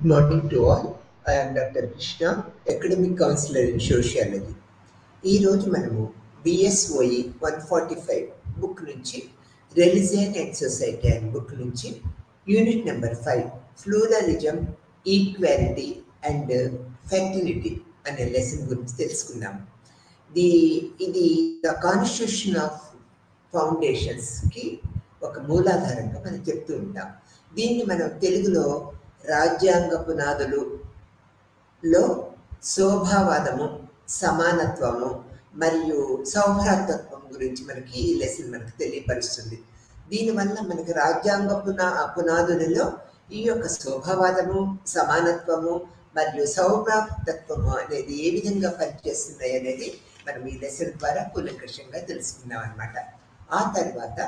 Good morning to all. I am Dr. Krishna, Academic Counselor in Sociology. ఈ రోజు మనము BSOE 145 book నుంచి religion and society అనే book నుంచి unit number 5 pluralism, equality and fertility అనే lesson గురించి తెలుసుకుందాం. ఇది ద కాన్స్టిట్యూషన్ ఆఫ్ ఫౌండేషన్స్కి ఒక మూలాధారంగా మనం చెప్తూ ఉంటాం. దీన్ని మనం తెలుగులో రాజ్యాంగ పునాదులులో శోభావాదము, సమానత్వము మరియు సౌభ్రాతత్వం గురించి మనకి ఈ లెసన్ మనకు తెలియపరుస్తుంది. దీనివల్ల మనకి రాజ్యాంగ పునాదులలో ఈ యొక్క శోభావాదము, సమానత్వము మరియు సౌభ్రాతత్వము అనేది ఏ విధంగా పనిచేస్తున్నాయి అనేది మనం ఈ లెసన్ ద్వారా కూలంకషంగా తెలుసుకుందాం అన్నమాట. ఆ తర్వాత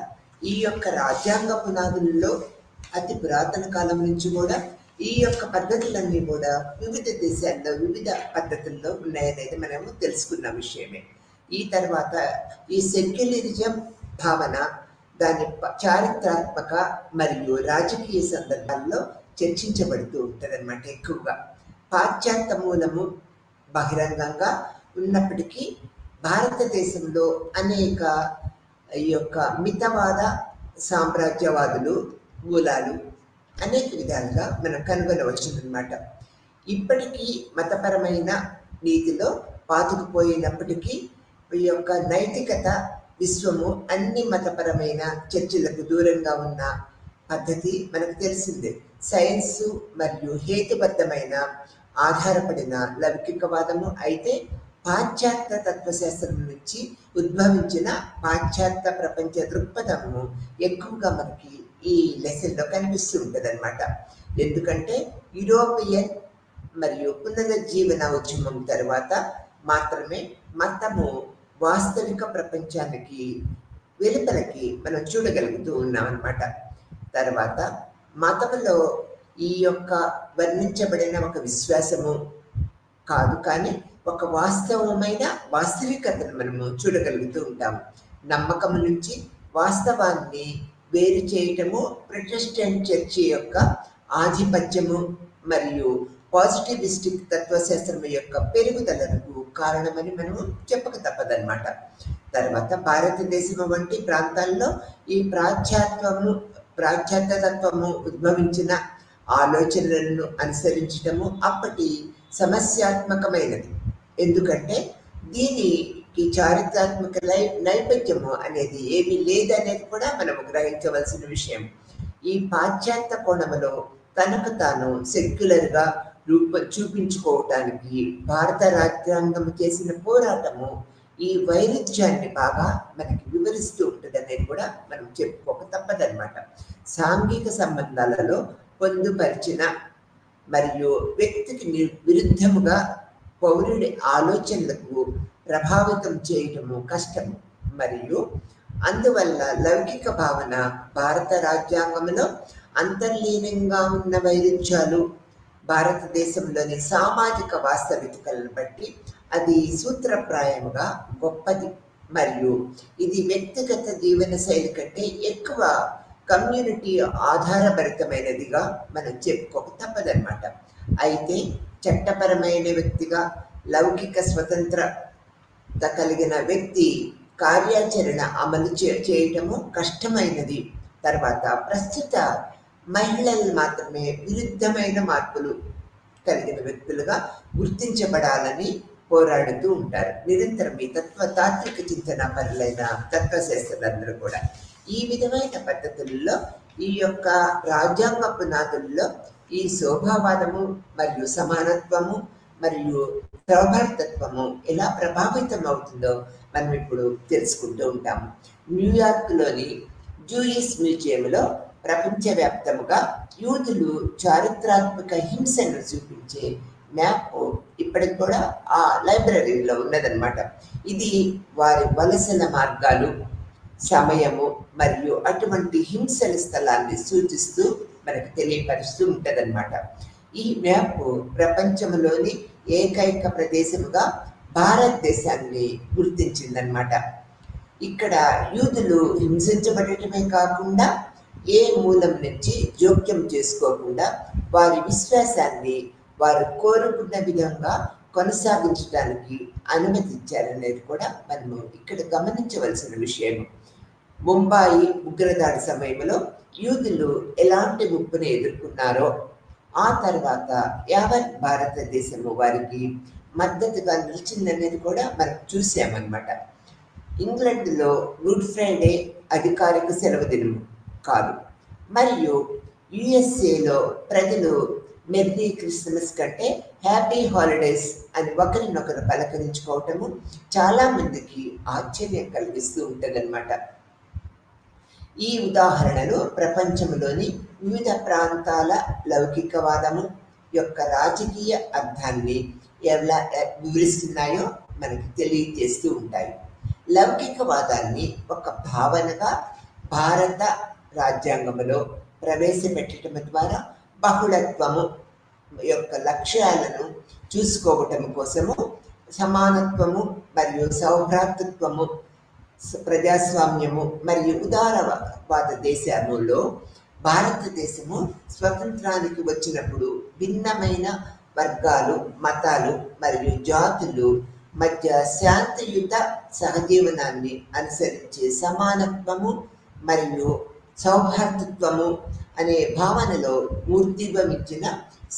ఈ యొక్క రాజ్యాంగ పునాదులలో అతి పురాతన కాలం నుంచి కూడా ఈ యొక్క పద్ధతులన్నీ కూడా వివిధ దేశాల్లో వివిధ పద్ధతుల్లో ఉన్నాయనేది మనము తెలుసుకున్న విషయమే. ఈ తర్వాత ఈ సెక్యులరిజం భావన దాని చారిత్రాత్మక మరియు రాజకీయ సందర్భాల్లో చర్చించబడుతూ ఉంటుంది అన్నమాట. ఎక్కువగా పాశ్చాత్య మూలము బహిరంగంగా ఉన్నప్పటికీ భారతదేశంలో అనేక ఈ యొక్క మితవాద సామ్రాజ్యవాదులు మూలాలు అనేక విధాలుగా మనం కనుగొనవచ్చునమాట. ఇప్పటికీ మతపరమైన నీతిలో పాతుకుపోయినప్పటికీ ఈ యొక్క నైతికత విశ్వము అన్ని మతపరమైన చర్చలకు దూరంగా ఉన్న పద్ధతి మనకు తెలిసిందే. సైన్సు మరియు హేతుబద్ధమైన ఆధారపడిన లౌకికవాదము అయితే పాశ్చాత్య తత్వశాస్త్రం నుంచి ఉద్భవించిన పాశ్చాత్య ప్రపంచ దృక్పథము ఎక్కువగా మనకి ఈ లెసన్లో కనిపిస్తూ ఉంటుంది అనమాట. ఎందుకంటే యూరోపియన్ మరియు పునరుజ్జీవన ఉద్యమం తర్వాత మాత్రమే మతము వాస్తవిక ప్రపంచానికి వెలుపలకి మనం చూడగలుగుతూ ఉన్నాం అనమాట. తర్వాత మతములో ఈ యొక్క వర్ణించబడిన ఒక విశ్వాసము కాదు, కానీ ఒక వాస్తవమైన వాస్తవికతను మనము చూడగలుగుతూ ఉంటాము. నమ్మకం నుంచి వాస్తవాన్ని వేరు చేయటము ప్రొటెస్టెంట్ చర్చి యొక్క ఆధిపత్యము మరియు పాజిటివిస్టిక్ తత్వశాస్త్రం యొక్క పెరుగుదలకు కారణమని మనము చెప్పక తప్పదన్నమాట. తర్వాత భారతదేశం వంటి ప్రాంతాల్లో ఈ పాశ్చాత్య తత్వము ఉద్భవించిన ఆలోచనలను అనుసరించటము అప్పటి సమస్యాత్మకమైనది. ఎందుకంటే దీనికి చారిత్రాత్మక నైపథ్యము అనేది ఏమీ లేదనేది కూడా మనము గ్రహించవలసిన విషయం. ఈ పాశ్చాత్య కోణములో తనకు తాను సెక్యులర్గా చూపించుకోవటానికి భారత రాజ్యాంగం చేసిన పోరాటము ఈ వైరుధ్యాన్ని బాగా మనకి వివరిస్తూ ఉంటుంది అనేది కూడా మనం చెప్పుకోక తప్పదన్నమాట. సాంఘిక సంబంధాలలో పొందుపరిచిన మరియు వ్యక్తికి విరుద్ధముగా పౌరుడి ఆలోచనలకు ప్రభావితం చేయటము కష్టము. మరియు అందువల్ల లౌకిక భావన భారత రాజ్యాంగంలో అంతర్లీనంగా ఉన్న వైరుధ్యాలు భారతదేశంలోని సామాజిక వాస్తవికతలను బట్టి అది సూత్రప్రాయముగా గొప్పది మరియు ఇది వ్యక్తిగత జీవన శైలి కంటే ఎక్కువ కమ్యూనిటీ ఆధారభరితమైనదిగా మనం చెప్పుకోక తప్పదన్నమాట. అయితే చట్టపరమైన వ్యక్తిగా లౌకిక స్వతంత్రత కలిగిన వ్యక్తి కార్యాచరణ అమలు చేయటము కష్టమైనది. తర్వాత ప్రస్తుత మహిళలు మాత్రమే విరుద్ధమైన మార్పులు కలిగిన వ్యక్తులుగా గుర్తించబడాలని పోరాడుతూ ఉంటారు. నిరంతరం ఈ తాత్విక చింతన పరులైన తత్వశాస్త్రులందరూ కూడా ఈ విధమైన పద్ధతుల్లో ఈ యొక్క రాజ్యాంగ పునాదుల్లో ఈ శోభావాదము మరియు సమానత్వము మరియు సౌభాతత్వము ఎలా ప్రభావితం అవుతుందో మనం ఇప్పుడు తెలుసుకుంటూ ఉంటాము. న్యూయార్క్లోని జూయిష్ మ్యూజియంలో ప్రపంచవ్యాప్తముగా యూదులు చారిత్రాత్మక హింసను చూపించే మ్యాప్ ఇప్పటికి కూడా ఆ లైబ్రరీలో ఉన్నదన్నమాట. ఇది వారి వలసల మార్గాలు, సమయము మరియు అటువంటి హింసల స్థలాన్ని సూచిస్తూ మనకు తెలియపరుస్తూ ఉంటుందన్నమాట. ఈ మ్యాప్ ప్రపంచంలోని ఏకైక ప్రదేశముగా భారతదేశాన్ని గుర్తించిందనమాట. ఇక్కడ యూదులు హింసించబడటమే కాకుండా ఏ మూలం నుంచి జోక్యం చేసుకోకుండా వారి విశ్వాసాన్ని వారు కోరుకున్న విధంగా కొనసాగించడానికి అనుమతించారనేది కూడా మనము ఇక్కడ గమనించవలసిన విషయం. ముంబాయి ఉగ్రదాడి సమయంలో యూదులు ఎలాంటి ముప్పును ఎదుర్కొన్నారో ఆ తర్వాత యావత్ భారతదేశము వారికి మద్దతుగా నిలిచిందనేది కూడా మనం చూసామన్నమాట. ఇంగ్లాండ్లో గుడ్ ఫ్రైడే అధికారిక సెలవు దినం కాదు, మరియు యుఎస్ఏలో ప్రజలు మెర్రీ క్రిస్మస్ కంటే హ్యాపీ హాలిడేస్ అని ఒకరినొకరు పలకరించుకోవటము చాలా మందికి ఆశ్చర్యం కలిగిస్తూ ఉంటుందన్నమాట. ఈ ఉదాహరణలు ప్రపంచంలోని వివిధ ప్రాంతాల లౌకికవాదము యొక్క రాజకీయ అర్థాన్ని ఎలా వివరిస్తున్నాయో మనకి తెలియజేస్తూ ఉంటాయి. లౌకికవాదాన్ని ఒక భావనగా భారత రాజ్యాంగంలో ప్రవేశపెట్టడం ద్వారా బహుళత్వము యొక్క లక్ష్యాలను చూసుకోవటం కోసము సమానత్వము మరియు సౌభ్రాతృత్వము, ప్రజాస్వామ్యము మరియు ఉదారవాద దేశములో భారతదేశము స్వతంత్రానికి వచ్చినప్పుడు భిన్నమైన వర్గాలు, మతాలు మరియు జాతులు మధ్య శాంతియుత సహజీవనాన్ని అనుసరించే సమానత్వము మరియు సౌహార్దత్వము అనే భావనలో మూర్తిభవించిన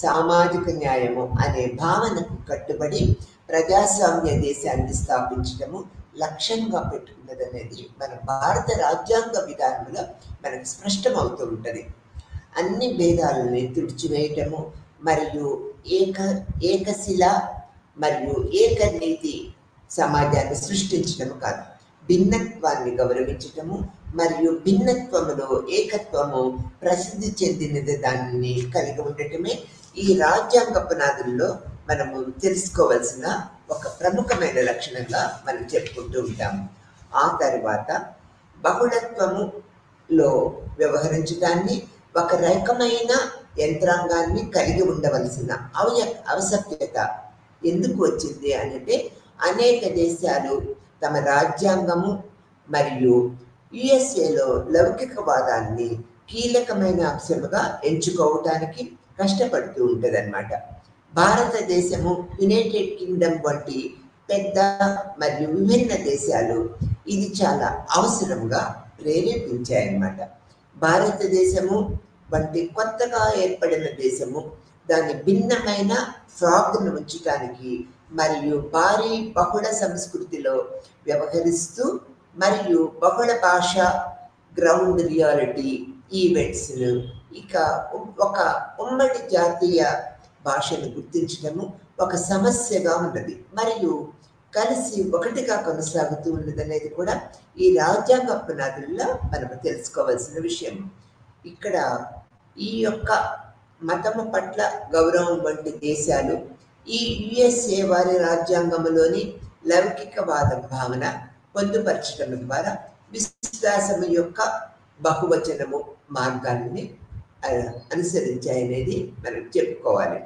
సామాజిక న్యాయము అనే భావనకు కట్టుబడి ప్రజాస్వామ్య దేశాన్ని స్థాపించడము లక్ష్యంగా పెట్టుకున్నదనేది మన భారత రాజ్యాంగ విధానంలో మనకు స్పష్టమవుతూ ఉంటుంది. అన్ని భేదాలని తుడిచివేయటము మరియు ఏకశిల మరియు ఏకనీతి సమాజాన్ని సృష్టించడము కాదు, భిన్నత్వాన్ని గౌరవించటము మరియు భిన్నత్వములో ఏకత్వము ప్రసిద్ధి చెందినది దాన్ని కలిగి ఉండటమే ఈ రాజ్యాంగ పునాదుల్లో మనము తెలుసుకోవాల్సిన ఒక ప్రముఖమైన లక్షణంగా మనం చెప్పుకుంటూ ఉంటాము. ఆ తర్వాత బహుళత్వములో వ్యవహరించడాన్ని ఒక రకమైన యంత్రాంగాన్ని కలిగి ఉండవలసిన ఆవశ్యకత ఎందుకు వచ్చింది అంటే, అనేక దేశాలు తమ రాజ్యాంగము మరియు యుఎస్ఏలో లౌకికవాదాన్ని కీలకమైన అంశముగా ఎంచుకోవటానికి కష్టపడుతూ ఉంటుందన్నమాట. భారతదేశము, యునైటెడ్ కింగ్డమ్ వంటి పెద్ద మరియు విభిన్న దేశాలు ఇది చాలా అవసరంగా ప్రేరేపించాయన్నమాట. భారతదేశము వంటి కొత్తగా ఏర్పడిన దేశము దాని భిన్నమైన ఫ్రాగ్ను ఉంచడానికి మరియు భారీ బహుళ సంస్కృతిలో వ్యవహరిస్తూ మరియు బహుళ భాష, గ్రౌండ్ రియాలిటీ ఈవెంట్స్ను, ఇక ఒక ఉమ్మడి జాతీయ భాషను గుర్తించడము ఒక సమస్యగా ఉన్నది మరియు కలిసి ఒకటిగా కొనసాగుతూ ఉన్నది అనేది కూడా ఈ రాజ్యాంగ పునాదుల్లో మనం తెలుసుకోవాల్సిన విషయం. ఇక్కడ ఈ యొక్క మతము పట్ల గౌరవం వంటి దేశాలు ఈ యుఎస్ఏ వారి రాజ్యాంగంలోని లౌకికవాద భావన పొందుపరచడం ద్వారా విశ్వాసము యొక్క బహువచనము మార్గాన్ని అనుసరించాయనేది మనం చెప్పుకోవాలి.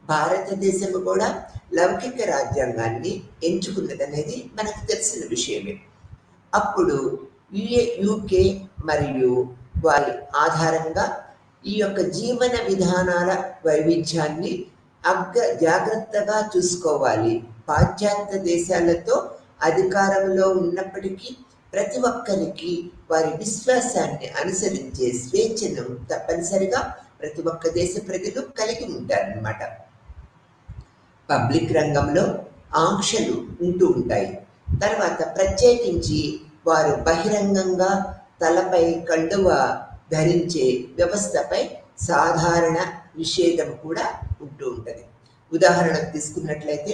భారతదేశము కూడా లౌకిక రాజ్యాంగాన్ని ఎంచుకున్నదనేది మనకు తెలిసిన విషయమే. అప్పుడు యూకే మరియు వారి ఆధారంగా ఈ యొక్క జీవన విధానాల వైవిధ్యాన్ని జాగ్రత్తగా చూసుకోవాలి. పాశ్చాత్య దేశాలతో అధికారంలో ఉన్నప్పటికీ ప్రతి ఒక్కరికి వారి విశ్వాసాన్ని అనుసరించే స్వేచ్ఛను తప్పనిసరిగా ప్రతి ఒక్క దేశ ప్రజలు కలిగి ఉంటారన్నమాట. పబ్లిక్ రంగంలో ఆంక్షలు ఉంటూ ఉంటాయి. తర్వాత ప్రత్యేకించి వారు బహిరంగంగా తలపై కండువ ధరించే వ్యవస్థపై సాధారణ నిషేధం కూడా ఉంటూ ఉంటుంది. ఉదాహరణకు తీసుకున్నట్లయితే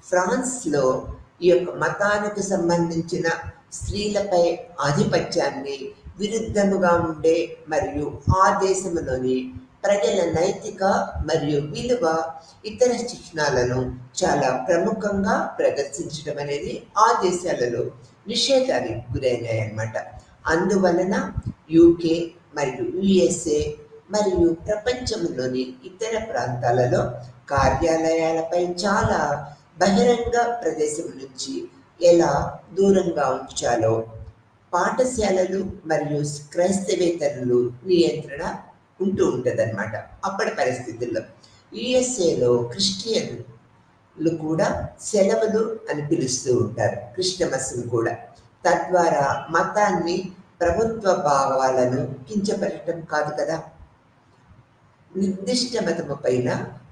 ఫ్రాన్స్లో ఈ యొక్క మతానికి సంబంధించిన స్త్రీలపై ఆధిపత్యాన్ని విరుద్ధముగా ఉండే మరియు ఆ దేశంలోని ప్రజల నైతిక మరియు విలువ ఇతర చిహ్నాలను చాలా ప్రముఖంగా ప్రదర్శించడం అనేది ఆ దేశాలలో నిషేధానికి గురైనాయి అన్నమాట. అందువలన యూకే మరియు యుఎస్ఏ మరియు ప్రపంచంలోని ఇతర ప్రాంతాలలో కార్యాలయాలపై చాలా బహిరంగ ప్రదేశం నుంచి ఎలా దూరంగా ఉంచాలో పాఠశాలలు మరియు క్రైస్తవేతరులు నియంత్రణ ఉంటూ ఉంటుందన్నమాట. అప్పటి పరిస్థితుల్లో యుఎస్ఏలో క్రిస్టియన్లు కూడా సెలవులు అని పిలుస్తూ ఉంటారు, క్రిస్టమస్ను కూడా. తద్వారా మతాన్ని, ప్రభుత్వ భావాలను కించపరచడం కాదు కదా. నిర్దిష్ట మతము పైన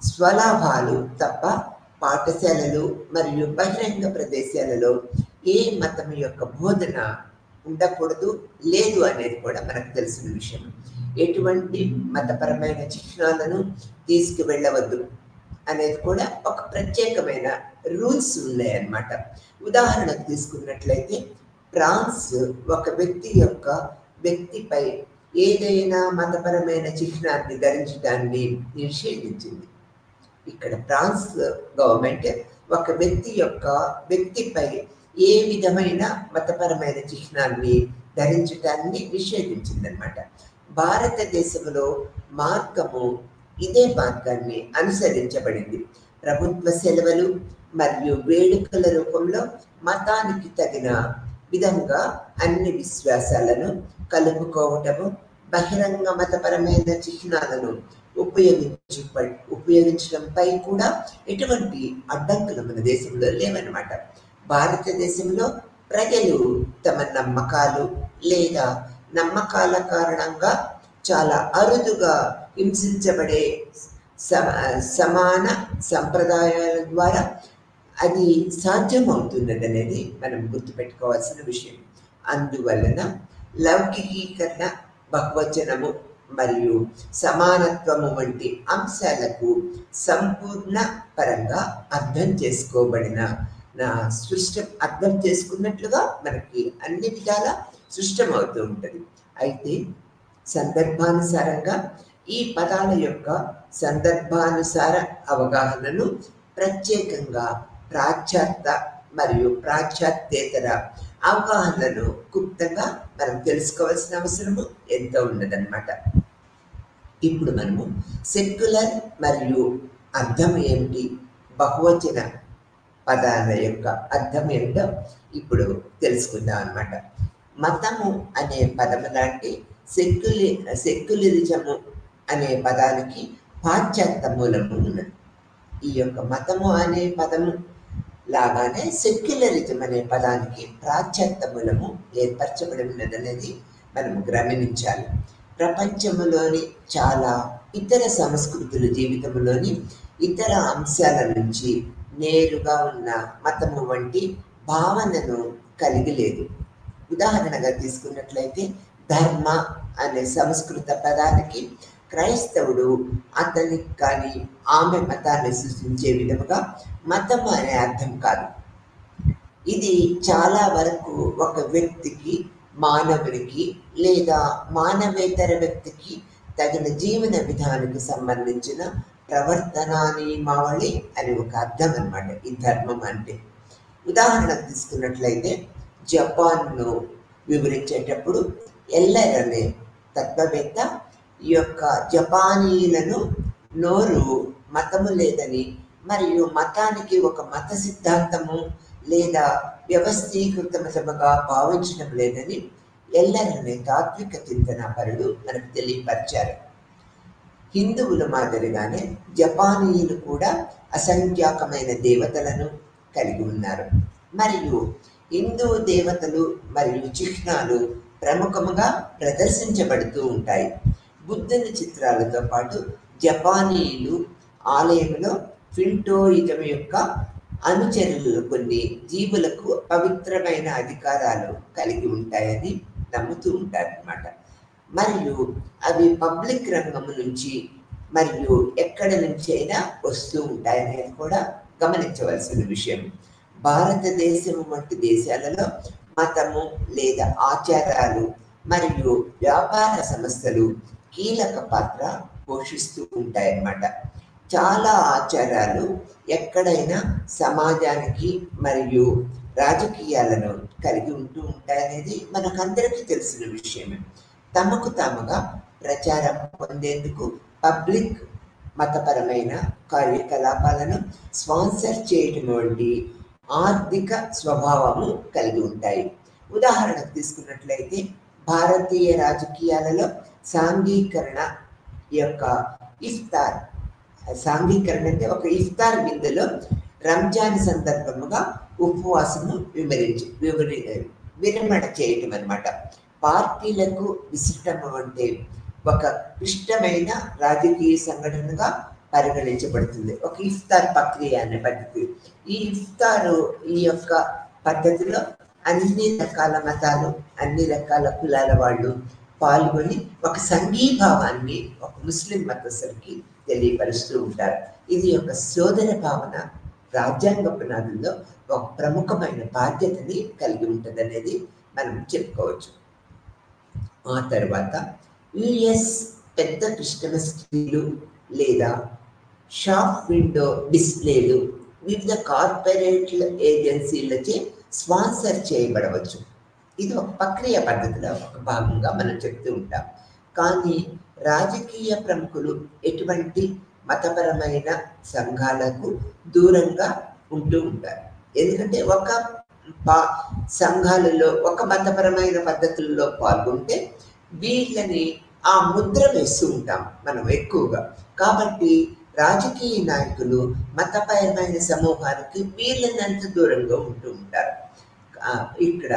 స్వలాభాలు తప్ప పాఠశాలలు మరియు బహిరంగ ప్రదేశాలలో ఏ మతం యొక్క బోధన ఉండకూడదు, లేదు అనేది కూడా మనకు తెలిసిన విషయం. ఎటువంటి మతపరమైన చిహ్నాలను తీసుకువెళ్ళవద్దు అనేది కూడా ఒక ప్రత్యేకమైన రూల్స్ ఉన్నాయన్నమాట. ఉదాహరణకు తీసుకున్నట్లయితే ఫ్రాన్స్ ఒక వ్యక్తిపై ఏదైనా మతపరమైన చిహ్నాన్ని ధరించడాన్ని నిషేధించింది. ఇక్కడ ఫ్రాన్స్ గవర్నమెంట్ ఒక వ్యక్తిపై ఏ విధమైన మతపరమైన చిహ్నాన్ని ధరించడాన్ని నిషేధించిందనమాట. భారతదేశంలో ఇదే మార్గాన్ని అనుసరించబడింది. ప్రభుత్వ సెలవులు మరియు వేడుకల రూపంలో మతానికి తగిన విధంగా అన్ని విశ్వాసాలను కలుపుకోవటము, బహిరంగ మతపరమైన చిహ్నాలను ఉపయోగించడంపై కూడా ఎటువంటి అడ్డంకులు మన దేశంలో లేవన్నమాట. భారతదేశంలో ప్రజలు తమ నమ్మకాలు లేదా నమ్మకాల కారణంగా చాలా అరుదుగా హింసించబడే సమాన సంప్రదాయాల ద్వారా అది సాధ్యమవుతున్నది అనేది మనం గుర్తుపెట్టుకోవాల్సిన విషయం. అందువలన లౌకికీకరణ, బహువచనము మరియు సమానత్వము వంటి అంశాలకు సంపూర్ణ పరంగా అర్థం చేసుకున్నట్లుగా మనకి అన్ని విధాల సృష్టమవుతూ ఉంటుంది. అయితే సందర్భానుసారంగా ఈ పదాల యొక్క సందర్భానుసార అవగాహనను ప్రత్యేకంగా పాశ్చాత్య మరియు పాశ్చాత్యేతర అవగాహనను గుప్తంగా మనం తెలుసుకోవాల్సిన అవసరము ఎంతో ఉన్నదన్నమాట. ఇప్పుడు మనము సెక్యులర్ మరియు అర్థం ఏమిటి, బహువచన పదాల యొక్క అర్థం ఏమిటో ఇప్పుడు తెలుసుకుందాం అన్నమాట. మతము అనే పదము లాంటి సెక్యులరిజము అనే పదానికి పాశ్చాత్య మూలము ఉన్నది. ఈ యొక్క మతము అనే పదము లాగానే సెక్యులరిజం అనే పదానికి పాశ్చాత్య మూలము ఏర్పరచబడి ఉన్నదనేది మనం గమనించాలి. ప్రపంచంలోని చాలా ఇతర సంస్కృతుల జీవితంలోని ఇతర అంశాల నుంచి నేరుగా ఉన్న మతము వంటి భావనను కలిగి లేదు. ఉదాహరణగా తీసుకున్నట్లయితే ధర్మ అనే సంస్కృత పదానికి క్రైస్తవుడు అతనికి కానీ ఆమె మతాన్ని సూచించే విధముగా మతం అనే అర్థం కాదు. ఇది చాలా వరకు ఒక వ్యక్తికి, మానవునికి లేదా మానవేతర వ్యక్తికి తగిన జీవన విధానానికి సంబంధించిన ప్రవర్తనా నియమావళి అని ఒక అర్థం అన్నమాట ఈ ధర్మం అంటే. ఉదాహరణకు తీసుకున్నట్లయితే జపాన్ను వివరించేటప్పుడు ఎల్లర్ అనే తత్వవేత్త ఈ యొక్క జపానీయులను నోరు మతము లేదని మరియు మతానికి ఒక మత సిద్ధాంతము లేదా వ్యవస్థీకృతముగా భావించడం లేదని ఎల్లర్ అనే తాత్విక చింతనాపరుడు మనకు తెలియపరిచారు. హిందువుల మాదిరిగానే జపానీయులు కూడా అసంఖ్యాకమైన దేవతలను కలిగి ఉన్నారు మరియు హిందూ దేవతలు మరియు చిహ్నాలు ప్రముఖముగా ప్రదర్శించబడుతూ ఉంటాయి. బుద్ధుని చిత్రాలతో పాటు జపానీయులు ఆలయంలో షింటోయిజం యొక్క అనుచరులు కొన్ని జీవులకు పవిత్రమైన అధికారాలు కలిగి ఉంటాయని నమ్ముతూ ఉంటారన్నమాట. మరియు అవి పబ్లిక్ రంగము నుంచి మరియు ఎక్కడి నుంచి అయినా వస్తూ ఉంటాయనేది కూడా గమనించవలసిన విషయం. భారతదేశం వంటి దేశాలలో మతము లేదా ఆచారాలు మరియు వ్యాపార సంస్థలు కీలక పాత్ర పోషిస్తూ ఉంటాయన్నమాట. చాలా ఆచారాలు ఎక్కడైనా సమాజానికి మరియు రాజకీయాలను కలిగి ఉంటూ ఉంటాయనేది మనకందరికీ తెలిసిన విషయమే. తమకు తాముగా ప్రచారం పొందేందుకు పబ్లిక్ మతపరమైన కార్యకలాపాలను స్పాన్సర్ చేయటం వంటి ఆర్థిక స్వభావము కలిగి ఉంటాయి. ఉదాహరణకు తీసుకున్నట్లయితే భారతీయ రాజకీయాలలో సాంఘీకరణ యొక్క ఇఫ్తార్, సాంఘీకరణ అంటే ఒక ఇఫ్తార్ విందులో రంజాన్ సందర్భముగా ఉపవాసము విరమణ చేయటం అన్నమాట. పార్టీలకు విశిష్టం అంటే ఒక క్లిష్టమైన రాజకీయ సంఘటనగా పరిగణించబడుతుంది. ఒక ఇఫ్తార్ ప్రక్రియ అనే పద్ధతి. ఈ ఇఫ్తారు ఈ యొక్క పద్ధతిలో అన్ని రకాల మతాలు, అన్ని రకాల కులాల వాళ్ళు పాల్గొని ఒక సంఘీభావాన్ని ఒక ముస్లిం మతస్థులకి తెలియపరుస్తూ ఉంటారు. ఇది ఒక సోదర భావన రాజ్యాంగ పునాదుల్లో ఒక ప్రముఖమైన బాధ్యతని కలిగి ఉంటుంది అనేది మనం చెప్పుకోవచ్చు. ఆ తర్వాత యుఎస్ పెద్ద క్రిస్టమస్ ట్రీలు లేదా షాప్ విండో డిస్ప్లేలు వివిధ కార్పొరేట్ ఏజెన్సీలచే స్పాన్సర్ చేయబడవచ్చు. ఇది ఒక ప్రక్రియ పద్ధతిలో ఒక భాగంగా మనం చెప్తూ ఉంటాం. కానీ రాజకీయ ప్రముఖులు ఎటువంటి మతపరమైన సంఘాలకు దూరంగా ఉంటూ ఉంటారు. ఎందుకంటే ఒక సంఘాలలో ఒక మతపరమైన పద్ధతుల్లో పాల్గొంటే వీళ్ళని ఆ ముద్ర వేస్తూ ఉంటాం మనం ఎక్కువగా. కాబట్టి రాజకీయ నాయకులు మతపరమైన సమూహానికి వీళ్ళనంత దూరంగా ఉంటూ ఉంటారు. ఇక్కడ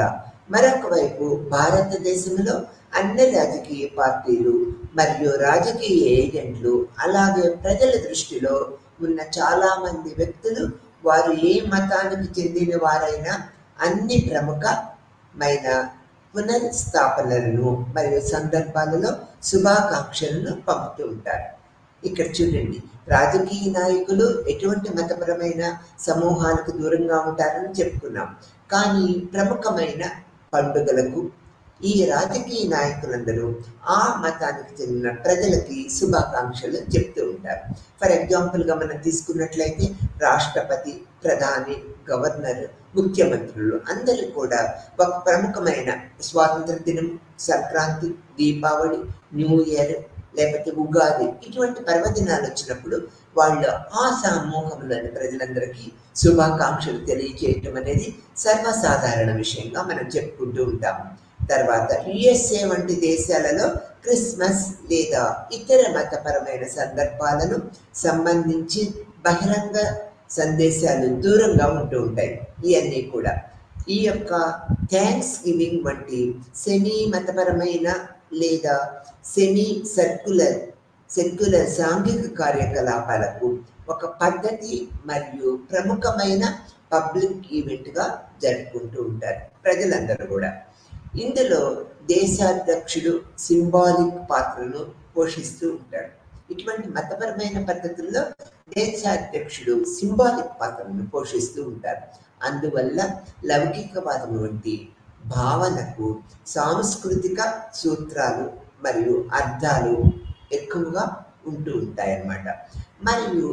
మరొక వైపు భారతదేశంలో అన్ని రాజకీయ పార్టీలు మరియు రాజకీయ ఏజెంట్లు అలాగే ప్రజల దృష్టిలో ఉన్న చాలా మంది వ్యక్తులు వారు ఏ మతానికి చెందిన వారైనా అన్ని ప్రముఖమైన పునఃస్థాపనలను మరియు సందర్భాలలో శుభాకాంక్షలను పంపుతూ ఉంటారు. ఇక్కడ చూడండి, రాజకీయ నాయకులు ఎటువంటి మతపరమైన సమూహాలకు దూరంగా ఉంటారని చెప్పుకున్నాం. కానీ ప్రముఖమైన పండుగలకు ఈ రాజకీయ నాయకులందరూ ఆ మతానికి చెందిన ప్రజలకి శుభాకాంక్షలు చెప్తూ ఉంటారు. ఫర్ ఎగ్జాంపుల్గా మనం తీసుకున్నట్లయితే రాష్ట్రపతి, ప్రధాని, గవర్నర్, ముఖ్యమంత్రులు అందరూ కూడా ఒక ప్రముఖమైన స్వాతంత్ర దినం, సంక్రాంతి, దీపావళి, న్యూ ఇయర్ లేకపోతే ఉగాది ఇటువంటి పర్వదినాలు వచ్చినప్పుడు వాళ్ళు ఆ సమూహంలోని ప్రజలందరికీ శుభాకాంక్షలు తెలియజేయటం అనేది సర్వసాధారణ విషయంగా మనం చెప్పుకుంటూ ఉంటాం. తర్వాత యుఎస్ఏ వంటి దేశాలలో క్రిస్మస్ లేదా ఇతర మతపరమైన సందర్భాలను సంబంధించి బహిరంగ సందేశాలు దూరంగా ఉంటూ ఉంటాయి. ఇవన్నీ కూడా ఈ యొక్క థ్యాంక్స్ గివింగ్ వంటి సెమీ మతపరమైన లేదా సెమీ సెక్యులర్ సాంఘిక కార్యకలాపాలకు ఒక పద్ధతి మరియు ప్రముఖమైన పబ్లిక్ ఈవెంట్గా జరుపుకుంటూ ఉంటారు ప్రజలందరూ కూడా. ఇందులో దేశాధ్యక్షుడు సింబాలిక్ పాత్రను పోషిస్తూ ఉంటాడు. ఇటువంటి మతపరమైన పద్ధతుల్లో దేశాధ్యక్షుడు సింబాలిక్ పాత్రను పోషిస్తూ ఉంటారు. అందువల్ల లౌకికవాదం వంటి భావనకు సాంస్కృతిక సూత్రాలు మరియు అర్థాలు ఎక్కువగా ఉంటూ ఉంటాయన్నమాట. మరియు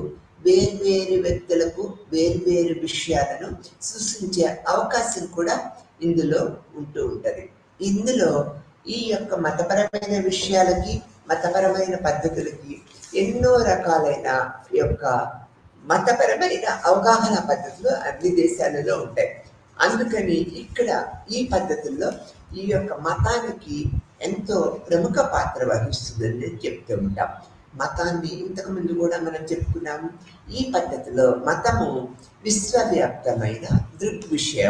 వేర్వేరు వ్యక్తులకు వేర్వేరు విషయాలను సృష్టించే అవకాశం కూడా ఇందులో ఉంటూ ఉంటుంది. ఇందులో ఈ యొక్క మతపరమైన విషయాలకి, మతపరమైన పద్ధతులకి ఎన్నో రకాలైన యొక్క మతపరమైన అవగాహన పద్ధతులు అన్ని దేశాలలో ఉంటాయి. అందుకని ఇక్కడ ఈ పద్ధతుల్లో ఈ యొక్క మతానికి ఎంతో ప్రముఖ పాత్ర వహిస్తుందని చెప్తూ ఉంటాం. మతాన్ని ఇంతకుముందు కూడా మనం చెప్పుకున్నాము. ఈ పద్ధతిలో మతము విశ్వవ్యాప్తమైన దృగ్విషయ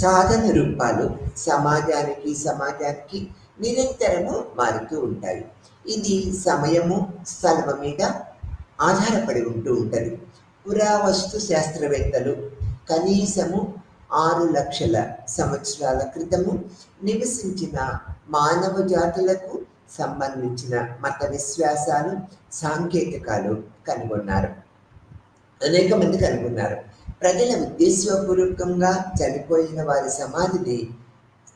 సాధన రూపాలు సమాజానికి నిరంతరము మారుతూ ఉంటాయి. ఇది సమయము, స్థలము మీద ఆధారపడి ఉంటూ ఉంటుంది. పురావస్తు శాస్త్రవేత్తలు కనీసము 6 లక్షల సంవత్సరాల క్రితము నివసించిన మానవ జాతులకు సంబంధించిన మత విశ్వాసాలు, సాంకేతికాలు అనేక మంది కనుగొన్నారు. ప్రజల ఉద్దేశపూర్వకంగా చనిపోయిన వారి సమాధిని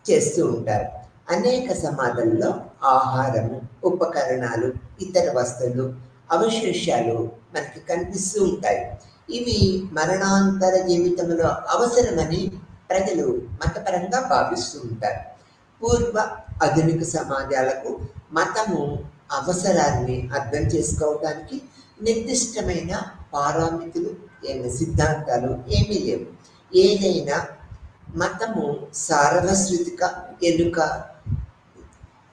చేస్తూ ఉంటారు. అనేక సమాధుల్లో ఆహారము, ఉపకరణాలు, ఇతర వస్తువులు, అవశేషాలు మనకి కనిపిస్తూ ఉంటాయి. ఇవి మరణాంతర జీవితంలో అవసరమని ప్రజలు మతపరంగా భావిస్తూ ఉంటారు. పూర్వ ఆధునిక సమాజాలకు మతము అవసరాన్ని అర్థం చేసుకోవడానికి నిర్దిష్టమైన పారామితులు, సిద్ధాంతాలు ఏమీ లేవు. ఏదైనా మతము సార్వత్రిక ఎన్నిక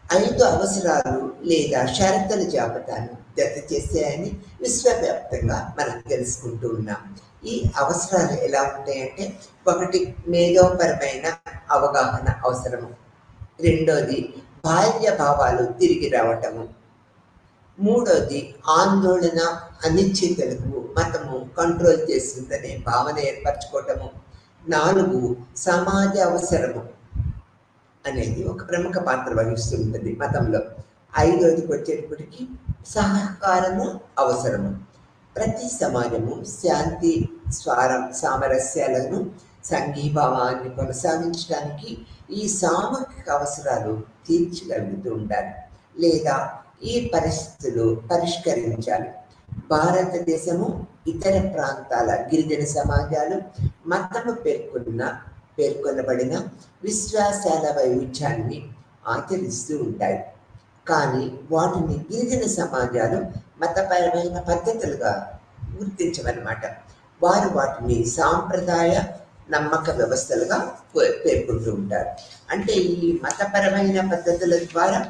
5 అవసరాలు లేదా షరతుల జాబితాను జత చేశాయని విశ్వవ్యాప్తంగా మనం తెలుసుకుంటూ ఉన్నాం. ఈ అవసరాలు ఎలా ఉంటాయంటే, 1 మేధోపరమైన అవగాహన అవసరము, 2ది బాల్య భావాలు తిరిగి రావటము, 3ది ఆందోళన అనిశ్చితలకు మతము కంట్రోల్ చేస్తుందనే భావన ఏర్పరచుకోవటము, 4 సమాజ అవసరము అనేది ఒక ప్రముఖ పాత్ర వహిస్తూ ఉంటుంది మతంలో, 5వదికి వచ్చేటప్పటికి సహకారము అవసరము. ప్రతి సమాజము శాంతి సామరస్యాలను సంఘీభావాన్ని కొనసాగించడానికి ఈ సామూహిక అవసరాలు తీర్చగలుగుతూ ఉండాలి లేదా ఈ పరిస్థితులు పరిష్కరించాలి. భారతదేశము ఇతర ప్రాంతాల గిరిజన సమాజాలు మతము పేర్కొనబడిన విశ్వాసాల వైవిధ్యాన్ని ఆచరిస్తూ ఉంటాయి. కానీ వాటిని గిరిజన సమాజాలు మతపరమైన పద్ధతులుగా గుర్తించవన్నమాట. వారు వాటిని సాంప్రదాయ నమ్మక వ్యవస్థలుగా పేర్కొంటూ ఉంటారు. అంటే ఈ మతపరమైన పద్ధతుల ద్వారా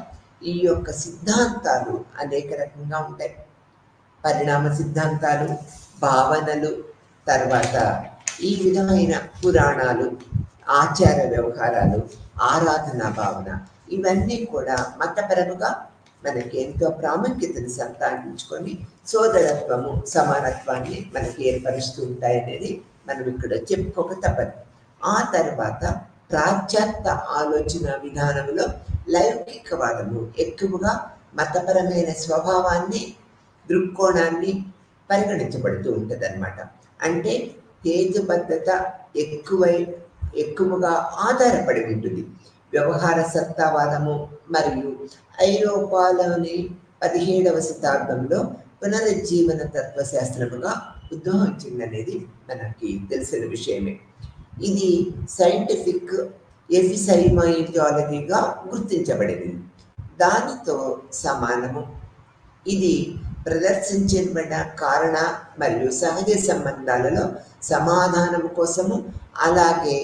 ఈ యొక్క సిద్ధాంతాలు అనేక రకంగా ఉంటాయి. పరిణామ సిద్ధాంతాలు, భావనలు, తర్వాత ఈ విధమైన పురాణాలు, ఆచార వ్యవహారాలు, ఆరాధనా భావన, ఇవన్నీ కూడా మతపరముగా మనకి ఎంతో ప్రాముఖ్యతను సంపాదించుకొని సోదరత్వము, సమానత్వాన్ని మనకి ఏర్పరుస్తూ ఉంటాయనేది మనం ఇక్కడ చెప్పుకోక తప్పదు. ఆ తర్వాత పాశ్చాత్య ఆలోచన విధానంలో లౌకికవాదము ఎక్కువగా మతపరమైన స్వభావాన్ని, దృక్కోణాన్ని పరిగణించబడుతూ ఉంటుంది అన్నమాట. అంటే హేతుబద్ధత ఎక్కువగా ఆధారపడి ఉంటుంది. వ్యవహార సత్తావాదము మరియు ఐరోపాలోని 17వ శతాబ్దంలో పునరుజ్జీవన తత్వశాస్త్రముగా ఉద్భవించిందనేది మనకి తెలిసిన విషయమే. ఇది సైంటిఫిక్ ఎపిసైమాలజీగా గుర్తించబడింది. దానితో సమానము. ఇది ప్రదర్శించబడిన కారణ మరియు సహజ సంబంధాలలో సమాధానం కోసము, అలాగే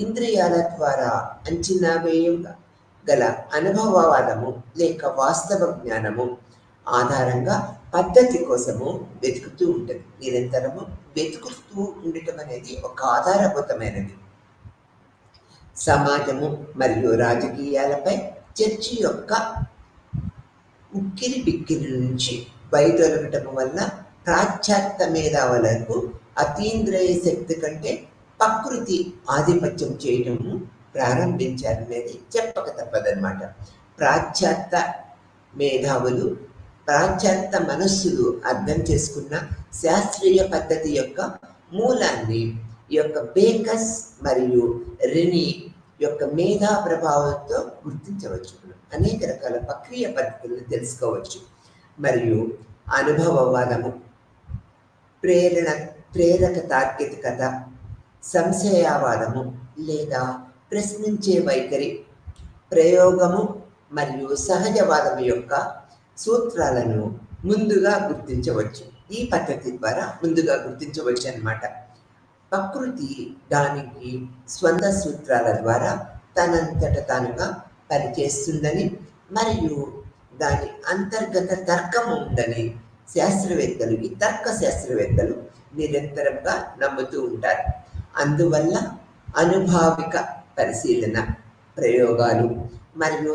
ఇంద్రియాల ద్వారా అంచనా వేయగల అనుభవవాదము లేక వాస్తవ జ్ఞానము ఆధారంగా పద్ధతి కోసము వెతుకుతూ ఉంటుంది. నిరంతరము వెతుకుతూ ఉండటం అనేది ఒక ఆధారభూతమైనది. సమాజము మరియు రాజకీయాలపై చర్చ యొక్క ఉక్కిరి బిక్కిరి నుంచి బయటొలగటం వల్ల పాశ్చాత్య మేధావులకు అతీంద్రియ శక్తి కంటే ప్రకృతి ఆధిపత్యం చేయటము ప్రారంభించారనేది చెప్పక తప్పదన్నమాట. పాశ్చాత్య మేధావులు, పాశ్చాత్య మనస్సులు అర్థం చేసుకున్న శాస్త్రీయ పద్ధతి యొక్క మూలాన్ని ఈ యొక్క బేకస్ మరియు రెనీ యొక్క మేధా ప్రభావంతో గుర్తించవచ్చు. అనేక రకాల ప్రక్రియ పద్ధతులను తెలుసుకోవచ్చు. మరియు అనుభవవాదము, ప్రేరక తార్కికత, సంశయవాదము లేదా ప్రశ్నించే వైఖరి, ప్రయోగము మరియు సహజవాదము యొక్క సూత్రాలను ముందుగా గుర్తించవచ్చు. ఈ పద్ధతి ద్వారా ముందుగా గుర్తించవచ్చు అన్నమాట. ప్రకృతి దానికి స్వంత సూత్రాల ద్వారా తనంతట తానుగా పనిచేస్తుందని మరియు దాని అంతర్గత తర్కము ఉందని శాస్త్రవేత్తలు, ఈ తర్క శాస్త్రవేత్తలు నిరంతరంగా నమ్ముతూ ఉంటారు. అందువల్ల అనుభావిక పరిశీలన, ప్రయోగాలు మరియు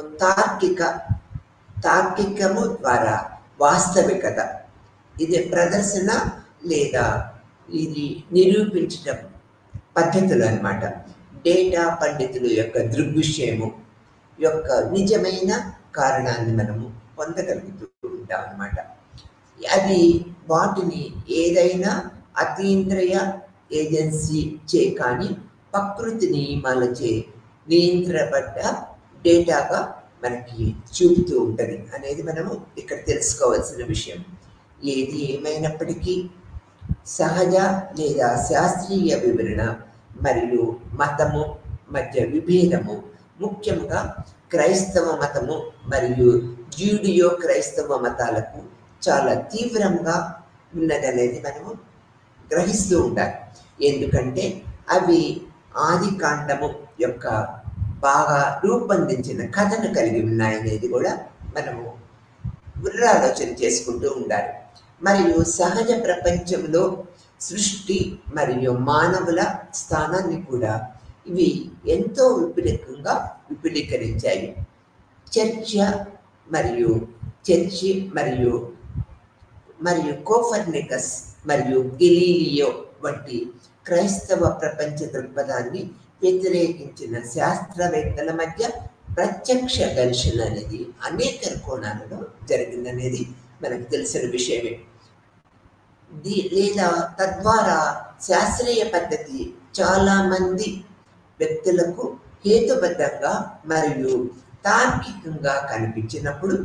తార్కికము ద్వారా వాస్తవికత, ఇది ప్రదర్శన లేదా ఇది నిరూపించడం పద్ధతులు అన్నమాట. డేటా పండితుల యొక్క దృగ్విషయము యొక్క నిజమైన కారణాన్ని మనము పొందగలుగుతూ ఉంటాం అన్నమాట. అది వాటిని ఏదైనా అతీంద్రియ ఏజెన్సీ చే కానీ ప్రకృతి నియమాలచే నియంత్రబడ్డ డేటాగా మనకి చూపుతూ ఉంటుంది అనేది మనము ఇక్కడ తెలుసుకోవాల్సిన విషయం. ఏది ఏమైనప్పటికీ సహజ లేదా శాస్త్రీయ వివరణ మరియు మతము మధ్య విభేదము ముఖ్యంగా క్రైస్తవ మతము మరియు జూడియో క్రైస్తవ మతాలకు చాలా తీవ్రంగా ఉన్నదనేది మనము గ్రహిస్తూ ఉండాలి. ఎందుకంటే అవి ఆది కాండము యొక్క బాగా రూపొందించిన కథను కలిగి ఉన్నాయనేది కూడా మనము పునరాలోచన చేసుకుంటూ ఉండాలి. మరియు సహజ ప్రపంచంలో సృష్టి మరియు మానవుల స్థానాన్ని కూడా ఇవి ఎంతో విపులీకరించాయి. చర్చి మరియు కోపర్నికస్ మరియు గెలీలియో వంటి క్రైస్తవ ప్రపంచ దృక్పథాన్ని వ్యతిరేకించిన శాస్త్రవేత్తల మధ్య ప్రత్యక్ష ఘర్షణ అనేది అనేక కోణాలలో జరిగిందనేది మనకు తెలిసిన విషయమే. లేదా తద్వారా శాస్త్రీయ పద్ధతి చాలా మంది వ్యక్తులకు హేతుబద్ధంగా మరియు తార్కికంగా కనిపించినప్పుడు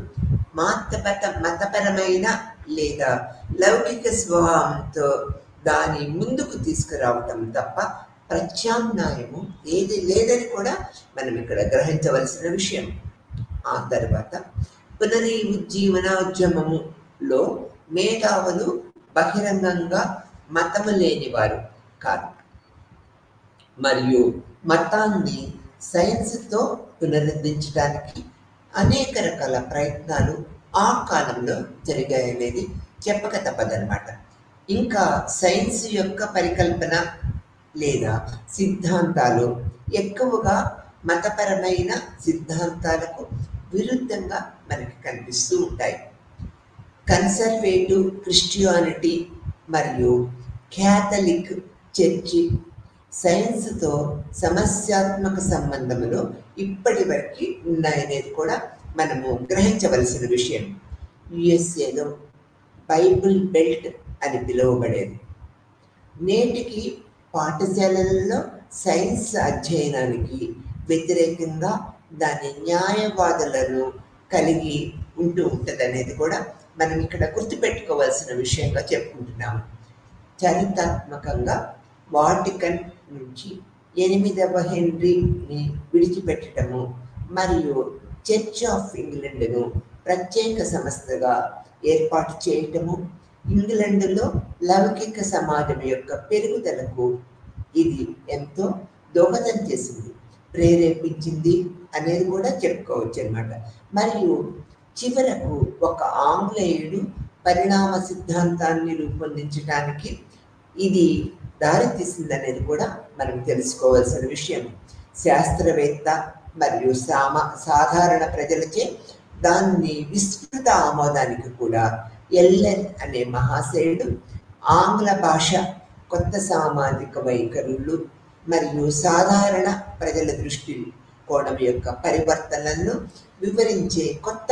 మతపరమైన లేదా లౌకిక స్వభావంతో దాని ముందుకు తీసుకురావటం తప్ప ప్రత్యామ్నాయము ఏది లేదని కూడా మనం ఇక్కడ గ్రహించవలసిన విషయం. ఆ తర్వాత పునరుజ్జీవనోద్యమములో మేధావులు బహిరంగంగా మతము లేనివారు కాదు మరియు మతాన్ని సైన్స్తో పునరుద్ధరించడానికి అనేక రకాల ప్రయత్నాలు ఆ కాలంలో జరిగాయనేది చెప్పక తప్పదన్నమాట. ఇంకా సైన్స్ యొక్క పరికల్పన లేదా సిద్ధాంతాలు ఎక్కువగా మతపరమైన సిద్ధాంతాలకు విరుద్ధంగా మనకి కనిపిస్తూ ఉంటాయి. కన్సర్వేటివ్ క్రిస్టియానిటీ మరియు క్యాథలిక్ చర్చి సైన్స్తో సమస్యాత్మక సంబంధంలో ఇప్పటి వరకు ఉన్నాయనేది కూడా మనము గ్రహించవలసిన విషయం. యుఎస్ఏలో బైబిల్ బెల్ట్ అని పిలువబడేది. నేటికి పాఠశాలలలో సైన్స్ అధ్యయనానికి వ్యతిరేకంగా దాని న్యాయవాదులను కలిగి ఉంటుంది అనేది కూడా మనం ఇక్కడ గుర్తుపెట్టుకోవాల్సిన విషయంగా చెప్పుకుంటున్నాము. చరిత్రాత్మకంగా వాటికన్ నుంచి 8వ హెన్రీని విడిచిపెట్టడము మరియు చర్చ్ ఆఫ్ ఇంగ్లాండ్ను ప్రత్యేక సంస్థగా ఏర్పాటు చేయటము ఇంగ్లాండ్లో లౌకిక సమాజం యొక్క పెరుగుదలకు ఇది ఎంతో దోహదం చేసింది, ప్రేరేపించింది అనేది కూడా చెప్పుకోవచ్చు అన్నమాట. మరియు చివరకు ఒక ఆంగ్లేయుడు పరిణామ సిద్ధాంతాన్ని రూపొందించడానికి ఇది దారితీసిందనేది కూడా మనం తెలుసుకోవాల్సిన విషయం. శాస్త్రవేత్త మరియు సాధారణ ప్రజలచే దాన్ని విస్తృత ఆమోదానికి కూడా ఎల్లెన్ అనే మహాశయుడు ఆంగ్ల భాష కొత్త సామాజిక వైఖరులు మరియు సాధారణ ప్రజల దృష్టి కోణం యొక్క పరివర్తనలను వివరించే కొత్త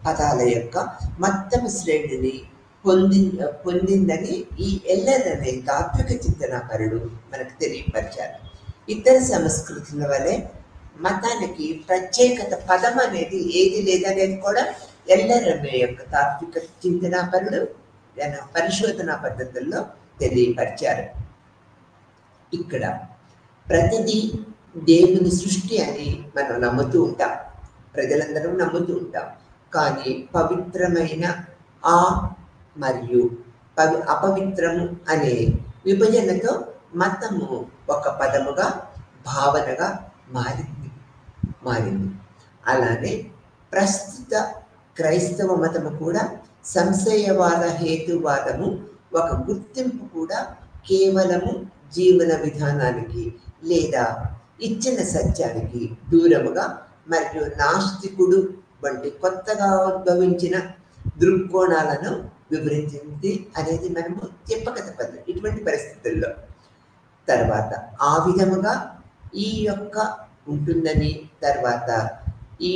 పదాల యొక్క మొత్తం శ్రేణిని పొందిందని ఈ ఎల్లెన్ అనే తాత్విక చింతనాపరుడు మనకు తెలియపరిచారు. ఇతర సంస్కృతుల వలె మతానికి ప్రత్యేకత పదం అనేది ఏది లేదనేది కూడా ఎల్లెన్ అనే యొక్క తాత్విక చింతనాపరుడు పరిశోధనా పద్ధతుల్లో తెలియపరిచారు. ఇక్కడ ప్రతిదీ దేవుని సృష్టి అని మనం నమ్ముతూ ఉంటాం, ప్రజలందరం నమ్ముతూ ఉంటాం. కానీ పవిత్రమైన ఆ మరియు అపవిత్రము అనే విభజనతో మతము ఒక పదముగా భావనగా మారింది. అలానే ప్రస్తుత క్రైస్తవ మతము కూడా సంశయవాద హేతువాదము ఒక గుర్తింపు కూడా కేవలము జీవన విధానానికి లేదా ఇచ్చిన సత్యానికి దూరముగా మరియు నాస్తికుడు వంటి కొత్తగా ఉద్భవించిన దృక్కోణాలను వివరించింది అనేది మనము చెప్పక తప్పదు ఇటువంటి పరిస్థితుల్లో. తర్వాత ఆ విధముగా ఈ యొక్క ఉంటుందని తర్వాత ఈ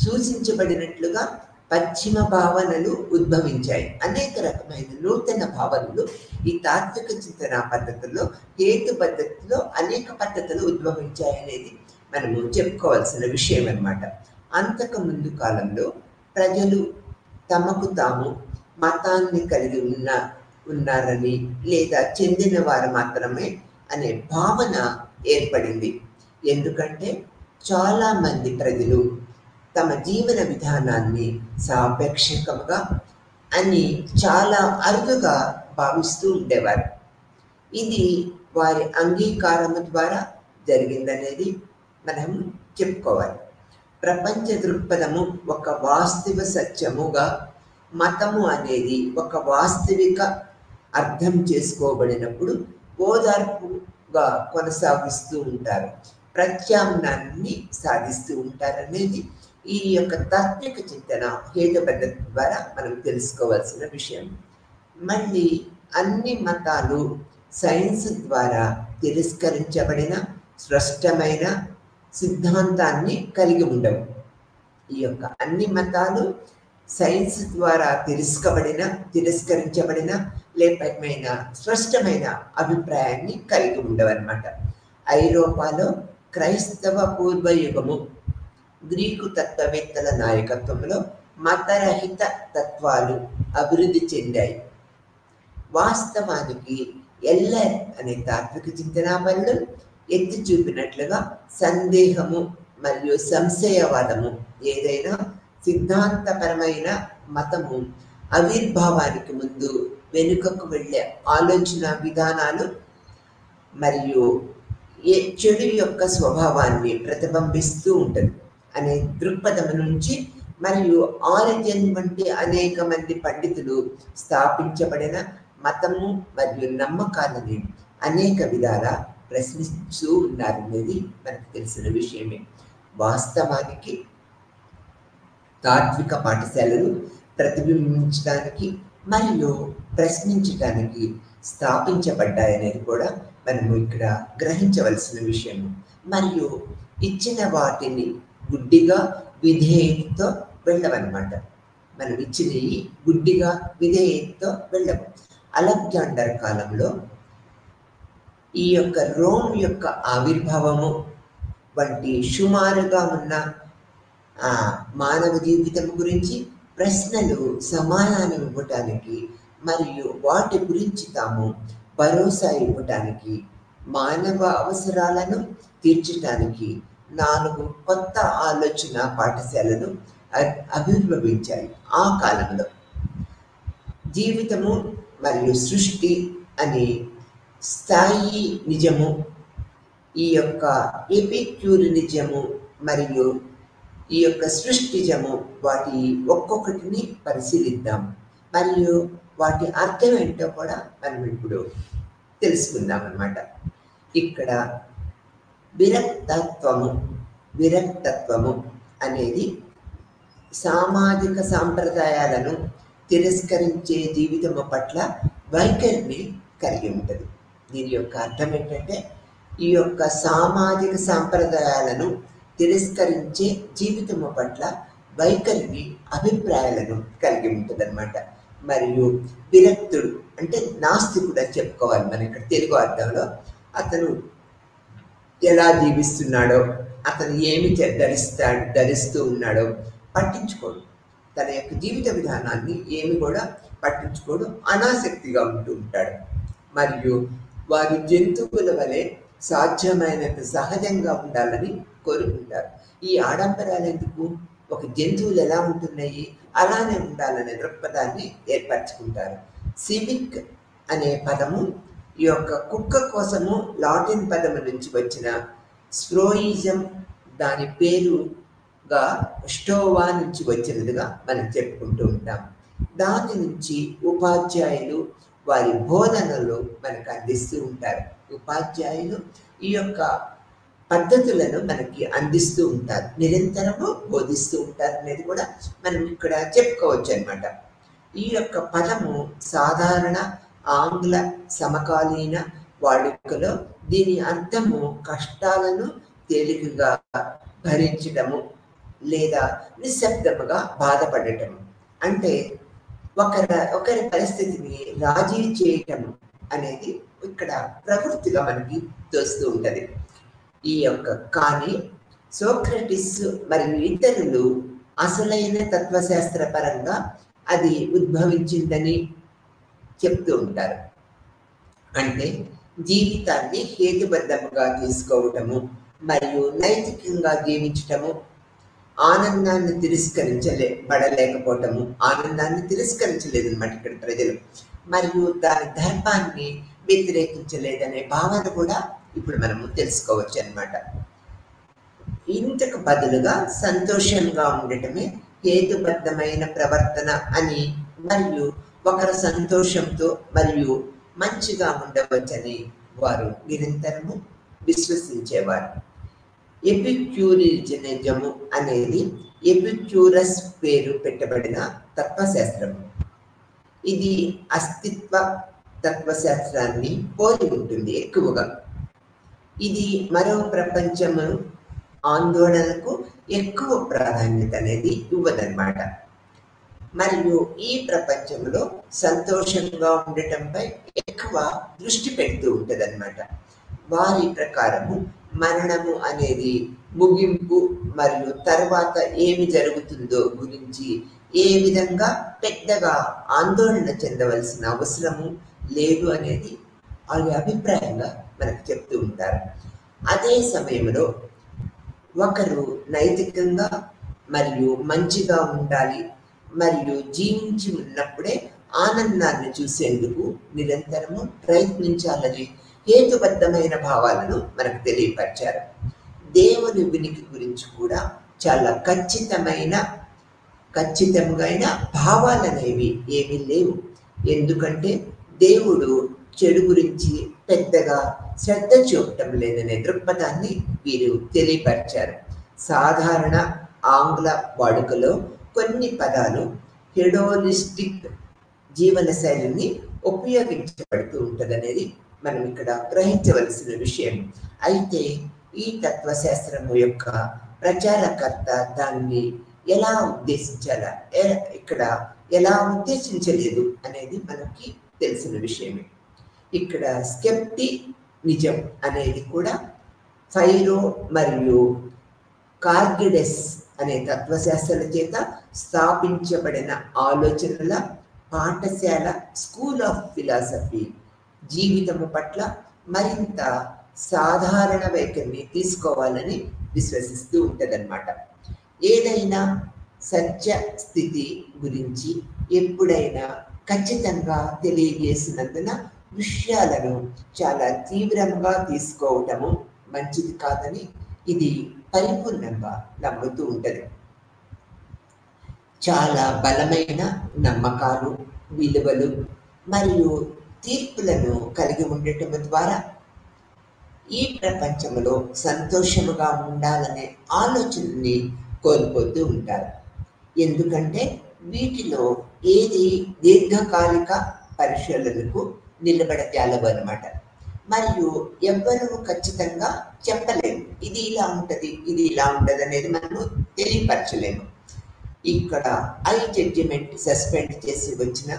సూచించబడినట్లుగా పశ్చిమ భావనలు ఉద్భవించాయి. అనేక రకమైన నూతన భావనలు ఈ తాత్విక చింతన పద్ధతుల్లో హేతు పద్ధతిలో అనేక పద్ధతులు ఉద్భవించాయి అనేది మనము చెప్పుకోవాల్సిన విషయం అన్నమాట. అంతకు ముందు కాలంలో ప్రజలు తమకు తాము మతాన్ని కలిగి ఉన్నారని లేదా చెందిన వారు మాత్రమే అనే భావన ఏర్పడింది. ఎందుకంటే చాలా మంది ప్రజలు తమ జీవన విధానాన్ని సాపేక్షకంగా అని చాలా అరుదుగా భావిస్తూ ఉండేవారు. ఇది వారి అంగీకారం ద్వారా జరిగిందనేది మనం చెప్పుకోవాలి. ప్రపంచ దృక్పథము ఒక వాస్తవ సత్యముగా, మతము అనేది ఒక వాస్తవిక అర్థం చేసుకోబడినప్పుడు ఓదార్పుగా కొనసాగిస్తూ ఉంటారు, ప్రత్యామ్నాయాన్ని సాధిస్తూ ఉంటారనేది ఈ యొక్క తాత్విక చింతన హేతుబద్ధత ద్వారా మనం తెలుసుకోవాల్సిన విషయం. మళ్ళీ అన్ని మతాలు సైన్స్ ద్వారా తిరస్కరించబడిన స్పష్టమైన సిద్ధాంతాన్ని కలిగి ఉండవు. ఈ యొక్క అన్ని మతాలు సైన్స్ ద్వారా తిరస్కరించబడిన లేపమైన స్పష్టమైన అభిప్రాయాన్ని కలిగి ఉండవన్నమాట. ఐరోపాలో క్రైస్తవ పూర్వయుగము గ్రీకు తత్వవేత్తల నాయకత్వంలో మతరహిత తత్వాలు అభివృద్ధి చెందాయి. వాస్తవానికి ఎల్లర్ అనే తాత్విక చింతనాపరులు ఎత్తి చూపినట్లుగా సందేహము మరియు సంశయవాదము ఏదైనా సిద్ధాంతపరమైన మతము ఆవిర్భావానికి ముందు వెనుకకు వెళ్ళే ఆలోచన విధానాలు మరియు చెడు యొక్క స్వభావాన్ని ప్రతిబింబిస్తూ ఉంటుంది అనే దృక్పథం నుంచి మరియు ఆరిజిన్ వంటి అనేక మంది పండితులు స్థాపించబడిన మతము మరియు నమ్మకాలని అనేక విధాల ప్రశ్నిస్తూ ఉన్నారనేది మనకు తెలిసిన విషయమే. వాస్తవానికి తాత్విక పాఠశాలలు ప్రతిబింబించడానికి మరియు ప్రశ్నించడానికి స్థాపించబడ్డాయనేది కూడా మనము ఇక్కడ గ్రహించవలసిన విషయం. మరియు ఇచ్చిన వాటిని గుడ్డిగా విధేయతతో వెళ్ళవన్నమాట. మనం ఇచ్చినవి గుడ్డిగా విధేయతతో వెళ్ళము. అలెగ్జాండర్ కాలంలో ఈ యొక్క రోమ్ యొక్క ఆవిర్భావము వంటి సుమారుగా ఉన్న మానవ జీవితం గురించి ప్రశ్నలు సమాధానం ఇవ్వటానికి మరియు వాటి గురించి తాము భరోసా ఇవ్వటానికి, మానవ అవసరాలను తీర్చడానికి 4 కొత్త ఆలోచన పాఠశాలలు ఆవిర్భవించాయి. ఆ కాలంలో జీవితము మరియు సృష్టి అనే స్థాయి నిజము, ఈ యొక్క ఎపిక్యూరినిజము మరియు ఈ యొక్క సృష్టిజము, వాటి ఒక్కొక్కటిని పరిశీలిద్దాం మరియు వాటి అర్థం ఏంటో కూడా మనం ఇప్పుడు తెలుసుకుందాం అన్నమాట. ఇక్కడ విరక్తత్వము అనేది సామాజిక సాంప్రదాయాలను తిరస్కరించే జీవితము పట్ల వైఖరిని కలిగి ఉంటుంది. దీని యొక్క అర్థం ఏంటంటే ఈ యొక్క సామాజిక సాంప్రదాయాలను తిరస్కరించే జీవితము పట్ల వైఖరిని, అభిప్రాయాలను కలిగి ఉంటుంది అన్నమాట. మరియు విరక్తుడు అంటే నాస్తికుడు అని చెప్పుకోవాలి మనం ఇక్కడ తెలుగు అర్థంలో. అతను ఎలా జీవిస్తున్నాడో, అతను ఏమి ధరిస్తూ ఉన్నాడో పట్టించుకోడు. తన యొక్క జీవిత విధానాన్ని ఏమి కూడా పట్టించుకోడు, అనాసక్తిగా ఉంటూ ఉంటాడు. మరియు వారి జంతువుల వలె సాధ్యమైనంత సహజంగా ఉండాలని కోరుకుంటారు. ఈ ఆడంబరాలు ఎందుకు? ఒక జంతువులు ఎలా ఉంటున్నాయి అలానే ఉండాలనే దృక్పథాన్ని ఏర్పరచుకుంటారు. సివిక్ అనే పదము ఈ యొక్క కుక్క కోసము లాటిన్ పదము నుంచి వచ్చిన స్ప్రోయిజం, దాని పేరుగా స్టోవా నుంచి వచ్చినదిగా మనం చెప్పుకుంటూ ఉంటాం. దాని నుంచి ఉపాధ్యాయులు వారి బోధనలు మనకు అందిస్తూ ఉంటారు. ఉపాధ్యాయులు ఈ యొక్క పద్ధతులను మనకి అందిస్తూ ఉంటారు, నిరంతరము బోధిస్తూ ఉంటారు అనేది కూడా మనం ఇక్కడ చెప్పుకోవచ్చు అన్నమాట. ఈ యొక్క పదము సాధారణ ఆంగ్ల సమకాలీన వాడుకలో దీని అర్థము కష్టాలను తేలికగా భరించడము లేదా నిశ్శబ్దముగా బాధపడటము. అంటే ఒకరి పరిస్థితిని రాజీ చేయటం అనేది ఇక్కడ ప్రవృత్తిగా మనకి తోస్తూ ఉంటుంది. ఈ యొక్క కానీ సోక్రటిస్ మరియు ఇతరులు అసలైన తత్వశాస్త్ర పరంగా అది ఉద్భవించిందని చెప్తూ ఉంటారు. అంటే జీవితాన్ని హేతుబద్ధముగా తీసుకోవటము మరియు నైతికంగా జీవించటము, ఆనందాన్ని తిరస్కరింపడలేకపోవటము, ఆనందాన్ని తిరస్కరించలేదు అన్నమాట ఇక్కడ ప్రజలు. మరియు దాని ధర్మాన్ని వ్యతిరేకించలేదనే భావన కూడా ఇప్పుడు మనము తెలుసుకోవచ్చు అన్నమాట. ఇంతకు బదులుగా సంతోషంగా ఉండటమే హేతుబద్ధమైన ప్రవర్తన అని, మరియు ఒకరు సంతోషంతో మరియు మంచిగా ఉండవచ్చని వారు నిరంతరము విశ్వసించేవారు. ఎపిక్యూరిజనిజము అనేది ఎపిక్యూరస్ పేరు పెట్టబడిన తత్వశాస్త్రము. ఇది అస్తిత్వ తత్వశాస్త్రాన్ని పోలి ఉంటుంది ఎక్కువగా. ఇది మరో ప్రపంచము ఆందోళనకు ఎక్కువ ప్రాధాన్యత అనేది ఇవ్వదన్నమాట. మరియు ఈ ప్రపంచంలో సంతోషంగా ఉండటంపై ఎక్కువ దృష్టి పెడుతూ ఉంటుంది అన్నమాట. వారి ప్రకారము మరణము అనేది ముగింపు మరియు తర్వాత ఏమి జరుగుతుందో గురించి ఏ విధంగా పెద్దగా ఆందోళన చెందవలసిన అవసరము లేదు అనేది వాళ్ళ అభిప్రాయంగా మనకు చెప్తూ ఉంటారు. అదే సమయంలో ఒకరు నైతికంగా మరియు మంచిగా ఉండాలి మరియు జీవించి ఉన్నప్పుడే ఆనందాన్ని చూసేందుకు నిరంతరము ప్రయత్నించాలని హేతుబద్ధమైన భావాలను మనకు తెలియపరిచారు. దేవుని ఉనికి గురించి కూడా చాలా ఖచ్చితంగా భావాలనేవి ఏమీ లేవు. ఎందుకంటే దేవుడు చెడు గురించి పెద్దగా శ్రద్ధ చూపటం లేదనే దృక్పథాన్ని వీరు తెలియపరిచారు. సాధారణ ఆంగ్ల వాడుకలో కొన్ని పదాలు హెడోనిస్టిక్ జీవన శైలిని ఉపయోగించబడుతూ ఉంటుందనేది మనం ఇక్కడ గ్రహించవలసిన విషయం. అయితే ఈ తత్వశాస్త్రము యొక్క ప్రచారకర్త దాన్ని ఎలా ఉద్దేశించాలా, ఇక్కడ ఎలా ఉద్దేశించలేదు అనేది మనకి తెలిసిన విషయమే. ఇక్కడ స్కెప్టినిజం అనేది కూడా ఫైరో మరియు కార్గిడెస్ అనే తత్వశాస్త్రాల చేత స్థాపించబడిన ఆలోచనల పాఠశాల స్కూల్ ఆఫ్ ఫిలాసఫీ జీవితము పట్ల మరింత సాధారణ వైఖరిని తీసుకోవాలని విశ్వసిస్తూ ఉంటుందన్నమాట. ఏదైనా సత్య స్థితి గురించి ఎప్పుడైనా ఖచ్చితంగా తెలియజేసినందున విషయాలను చాలా తీవ్రంగా తీసుకోవటము మంచిది కాదని ఇది పరిపూర్ణంగా నమ్ముతూ ఉంటుంది. చాలా బలమైన నమ్మకాలు, విలువలు మరియు తీర్పులను కలిగి ఉండటం ద్వారా ఈ ప్రపంచంలో సంతోషముగా ఉండాలనే ఆలోచనని కోల్పోతూ ఉంటారు. ఎందుకంటే వీటిలో ఏది దీర్ఘకాలిక పరిశీలనకు నిలబడజాలవు అన్నమాట. మరియు ఎవ్వరూ ఖచ్చితంగా చెప్పలేము ఇది ఇలా ఉంటుంది, ఇది ఇలా ఉంటుంది అనేది మనము తెలియపరచలేము. ఇక్కడ ఐ జడ్జిమెంట్ సస్పెండ్ చేసి వచ్చిన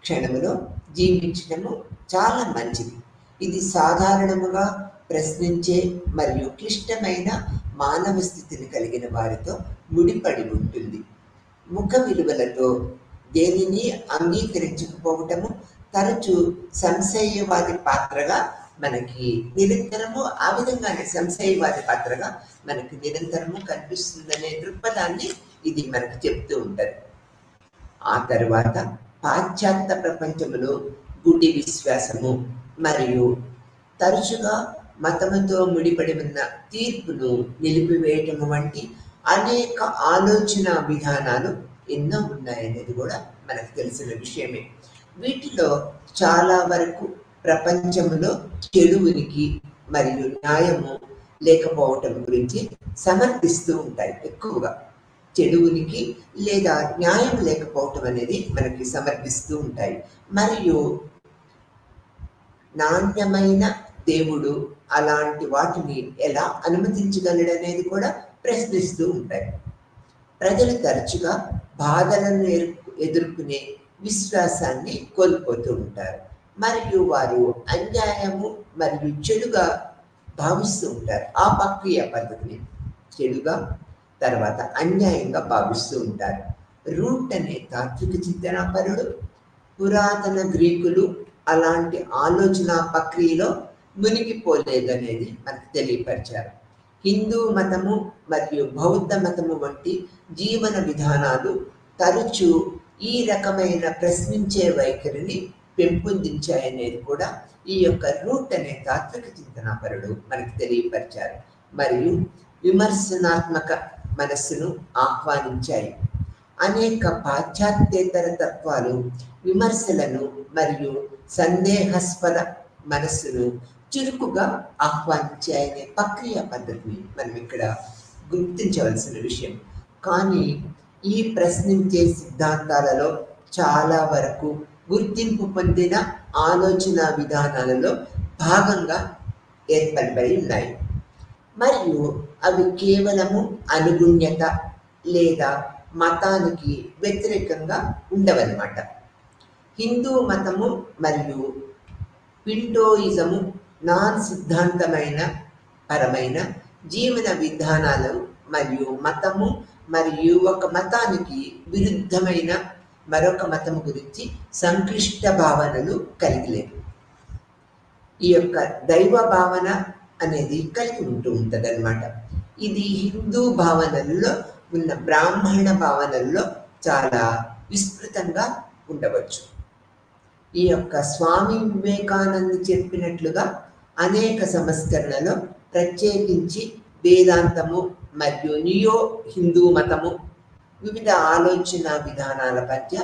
క్షణంలో జీవించడము చాలా మంచిది. ఇది సాధారణముగా ప్రశ్నించే మరియు క్లిష్టమైన మానవ స్థితిని కలిగిన వారితో ముడిపడి ఉంటుంది. ముఖ విలువలతో దేనిని అంగీకరించకపోవటము తరచూ సంశయవాది పాత్రగా మనకి నిరంతరము ఆ విధంగానే సంశయవాది పాత్రగా మనకి నిరంతరము కనిపిస్తుందనే దృక్పథాన్ని ఇది మనకు చెప్తూ ఉంటుంది. ఆ తర్వాత పాశ్చాత్య ప్రపంచంలో గుడ్డి విశ్వాసము మరియు తరచుగా మతముతో ముడిపడి ఉన్న తీర్పును నిలిపివేయటము వంటి అనేక ఆలోచన విధానాలు ఎన్నో ఉన్నాయనేది కూడా మనకు తెలిసిన విషయమే. వీటిలో చాలా వరకు ప్రపంచంలో చెడు ఉనికి మరియు న్యాయము లేకపోవటం గురించి సమర్థిస్తూ ఉంటాయి. ఎక్కువగా చెడు ఉనికి లేదా న్యాయం లేకపోవటం అనేది మనకి సమర్థిస్తూ ఉంటాయి. మరియు నాణ్యమైన దేవుడు అలాంటి వాటిని ఎలా అనుమతించగలడనేది కూడా ప్రశ్నిస్తూ ఉంటాయి. ప్రజలు తరచుగా బాధలను ఎదుర్కొనే విశ్వాసాన్ని కోల్పోతూ ఉంటారు మరియు వారు అన్యాయము మరియు చెడుగా భావిస్తూ ఉంటారు. ఆ ప్రక్రియ పద్ధతిని చెడుగా తర్వాత అన్యాయంగా భావిస్తూ ఉంటారు. రూట్ అనే తాత్విక చింతనాపరుడు పురాతన గ్రీకులు అలాంటి ఆలోచన ప్రక్రియలో మునిగిపోలేదనేది మనకు తెలియపరిచారు. హిందూ మతము మరియు బౌద్ధ మతము వంటి జీవన విధానాలు తరచూ ఈ రకమైన ప్రశ్నించే వైఖరిని పెంపొందించాయనేది కూడా ఈ యొక్క రూట్ అనే తాత్విక చింతనాపరుడు మనకు తెలియపరిచారు. మరియు విమర్శనాత్మక మనస్సును ఆహ్వానించాయి. అనేక పాశ్చాత్యేతర తత్వాలు విమర్శలను మరియు సందేహాస్పద మనస్సును చురుకుగా ఆహ్వానించాయనే ప్రక్రియ పద్ధతిని మనం ఇక్కడ గుర్తించవలసిన విషయం. కానీ ఈ ప్రశ్నించే సిద్ధాంతాలలో చాలా వరకు గుర్తింపు పొందిన ఆలోచన విధానాలలో భాగంగా ఏర్పడిపోయి ఉన్నాయి. మరియు అవి కేవలము అనుగుణ్యత లేదా మతానికి వ్యతిరేకంగా ఉండవన్నమాట. హిందూ మతము మరియు పింటోయిజము నాన్ సిద్ధాంతమైన పరమైన జీవన విధానాలు మరియు మతము మరియు ఒక మతానికి విరుద్ధమైన మరొక మతము గురించి సంక్లిష్ట భావనలు కలిగి లేవు. ఈ యొక్క దైవ భావన అనేది కలిగి ఉంటుంది అన్నమాట. ఇది హిందూ భావనల్లో ఉన్న బ్రాహ్మణ భావనల్లో చాలా విస్తృతంగా ఉండవచ్చు. ఈ యొక్క స్వామి వివేకానంద చెప్పినట్లుగా అనేక సంస్కరణలో ప్రత్యేకించి వేదాంతము మరియు నియో హిందూ మతము వివిధ ఆలోచన విధానాల మధ్య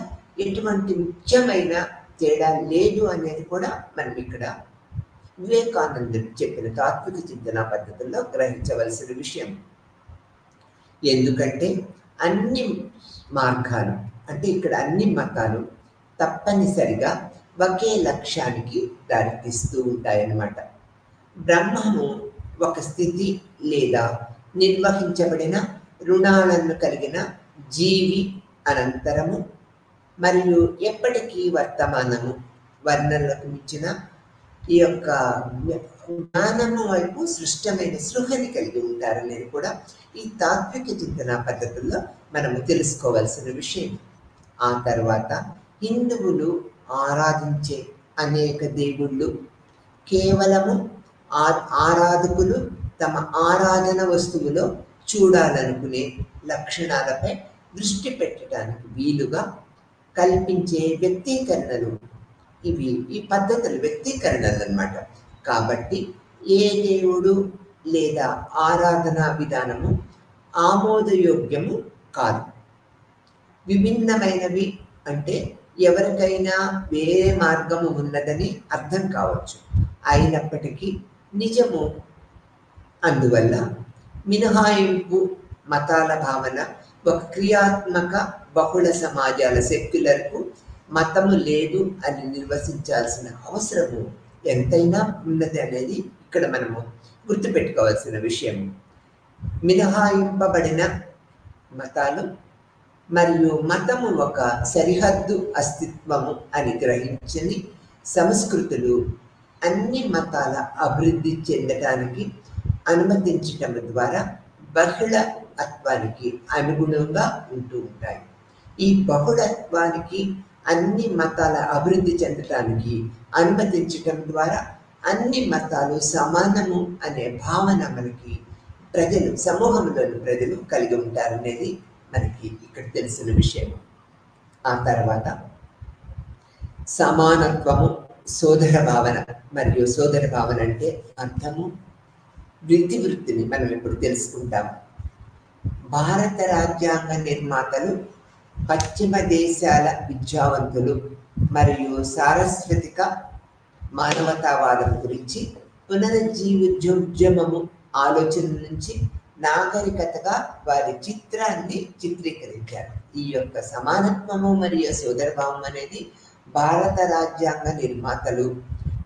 ఎటువంటి ముఖ్యమైన తేడా లేదు అనేది కూడా మనం ఇక్కడ వివేకానందుడు చెప్పిన తాత్విక చింతన పద్ధతుల్లో గ్రహించవలసిన విషయం. ఎందుకంటే అన్ని మార్గాలు అంటే ఇక్కడ అన్ని మతాలు తప్పనిసరిగా ఒకే లక్ష్యానికి దారితీస్తూ ఉంటాయన్నమాట. బ్రహ్మము ఒక స్థితి లేదా నిర్వహించబడిన రుణాలను కలిగిన జీవి అనంతరము మరియు ఎప్పటికీ వర్తమానము వర్ణనలకు మించిన ఈ యొక్క జ్ఞానము వైపు సృష్టమైన సృహని కలిగి ఉంటారనేది కూడా ఈ తాత్విక చింతన పద్ధతుల్లో మనము తెలుసుకోవాల్సిన విషయం. ఆ తర్వాత హిందువులు ఆరాధించే అనేక దేవుళ్ళు కేవలము ఆరాధకులు తమ ఆరాధన వస్తువులో చూడాలనుకునే లక్షణాలపై దృష్టి పెట్టడానికి వీలుగా కల్పించే వ్యక్తీకరణలు ఇవి. ఈ పద్ధతులు వ్యక్తీకరణలు అన్నమాట. కాబట్టి ఏ దేవుడు లేదా ఆరాధనా విధానము ఆమోదయోగ్యము కాదు. విభిన్నమైనవి అంటే ఎవరికైనా వేరే మార్గము ఉన్నదని అర్థం కావచ్చు. అయినప్పటికీ నిజము. అందువల్ల మినహాయింపు మతాల భావన ఒక క్రియాత్మక బహుళ సమాజాల సెక్యులర్కు మతము లేదు అని నిర్వచించాల్సిన అవసరము ఎంతైనా ఉన్నది అనేది ఇక్కడ మనము గుర్తుపెట్టుకోవాల్సిన విషయం. మినహాయింపబడిన మతాలు మరియు మతము ఒక సరిహద్దు అస్తిత్వము అని గ్రహించని సంస్కృతులు అన్ని మతాల అభివృద్ధి చెందడానికి అనుమతించటం ద్వారా బహుళత్వానికి అనుగుణంగా ఉంటూ ఉంటాయి. ఈ బహుళత్వానికి అన్ని మతాల అభివృద్ధి చెందటానికి అనుమతించటం ద్వారా అన్ని మతాలు సమానము అనే భావన మనకి ప్రజలు సమూహంలోని ప్రజలు కలిగి ఉంటారనేది మనకి ఇక్కడ తెలిసిన విషయం. ఆ తర్వాత సమానత్వము, సోదర భావన. మరియు సోదర భావన అంటే అర్థము వృత్తిని మనం ఇప్పుడు తెలుసుకుంటాం. భారత రాజ్యాంగ నిర్మాతలు పశ్చిమ దేశాల విద్యావంతులు మరియు సారస్వతిక మానవతావాదం గురించి పునరుజ్జీవోద్యమము ఆలోచన నుంచి నాగరికతగా వారి చిత్రాన్ని చిత్రీకరించారు. ఈ యొక్క సమానత్వము మరియు సోదరభావం అనేది భారత రాజ్యాంగ నిర్మాతలు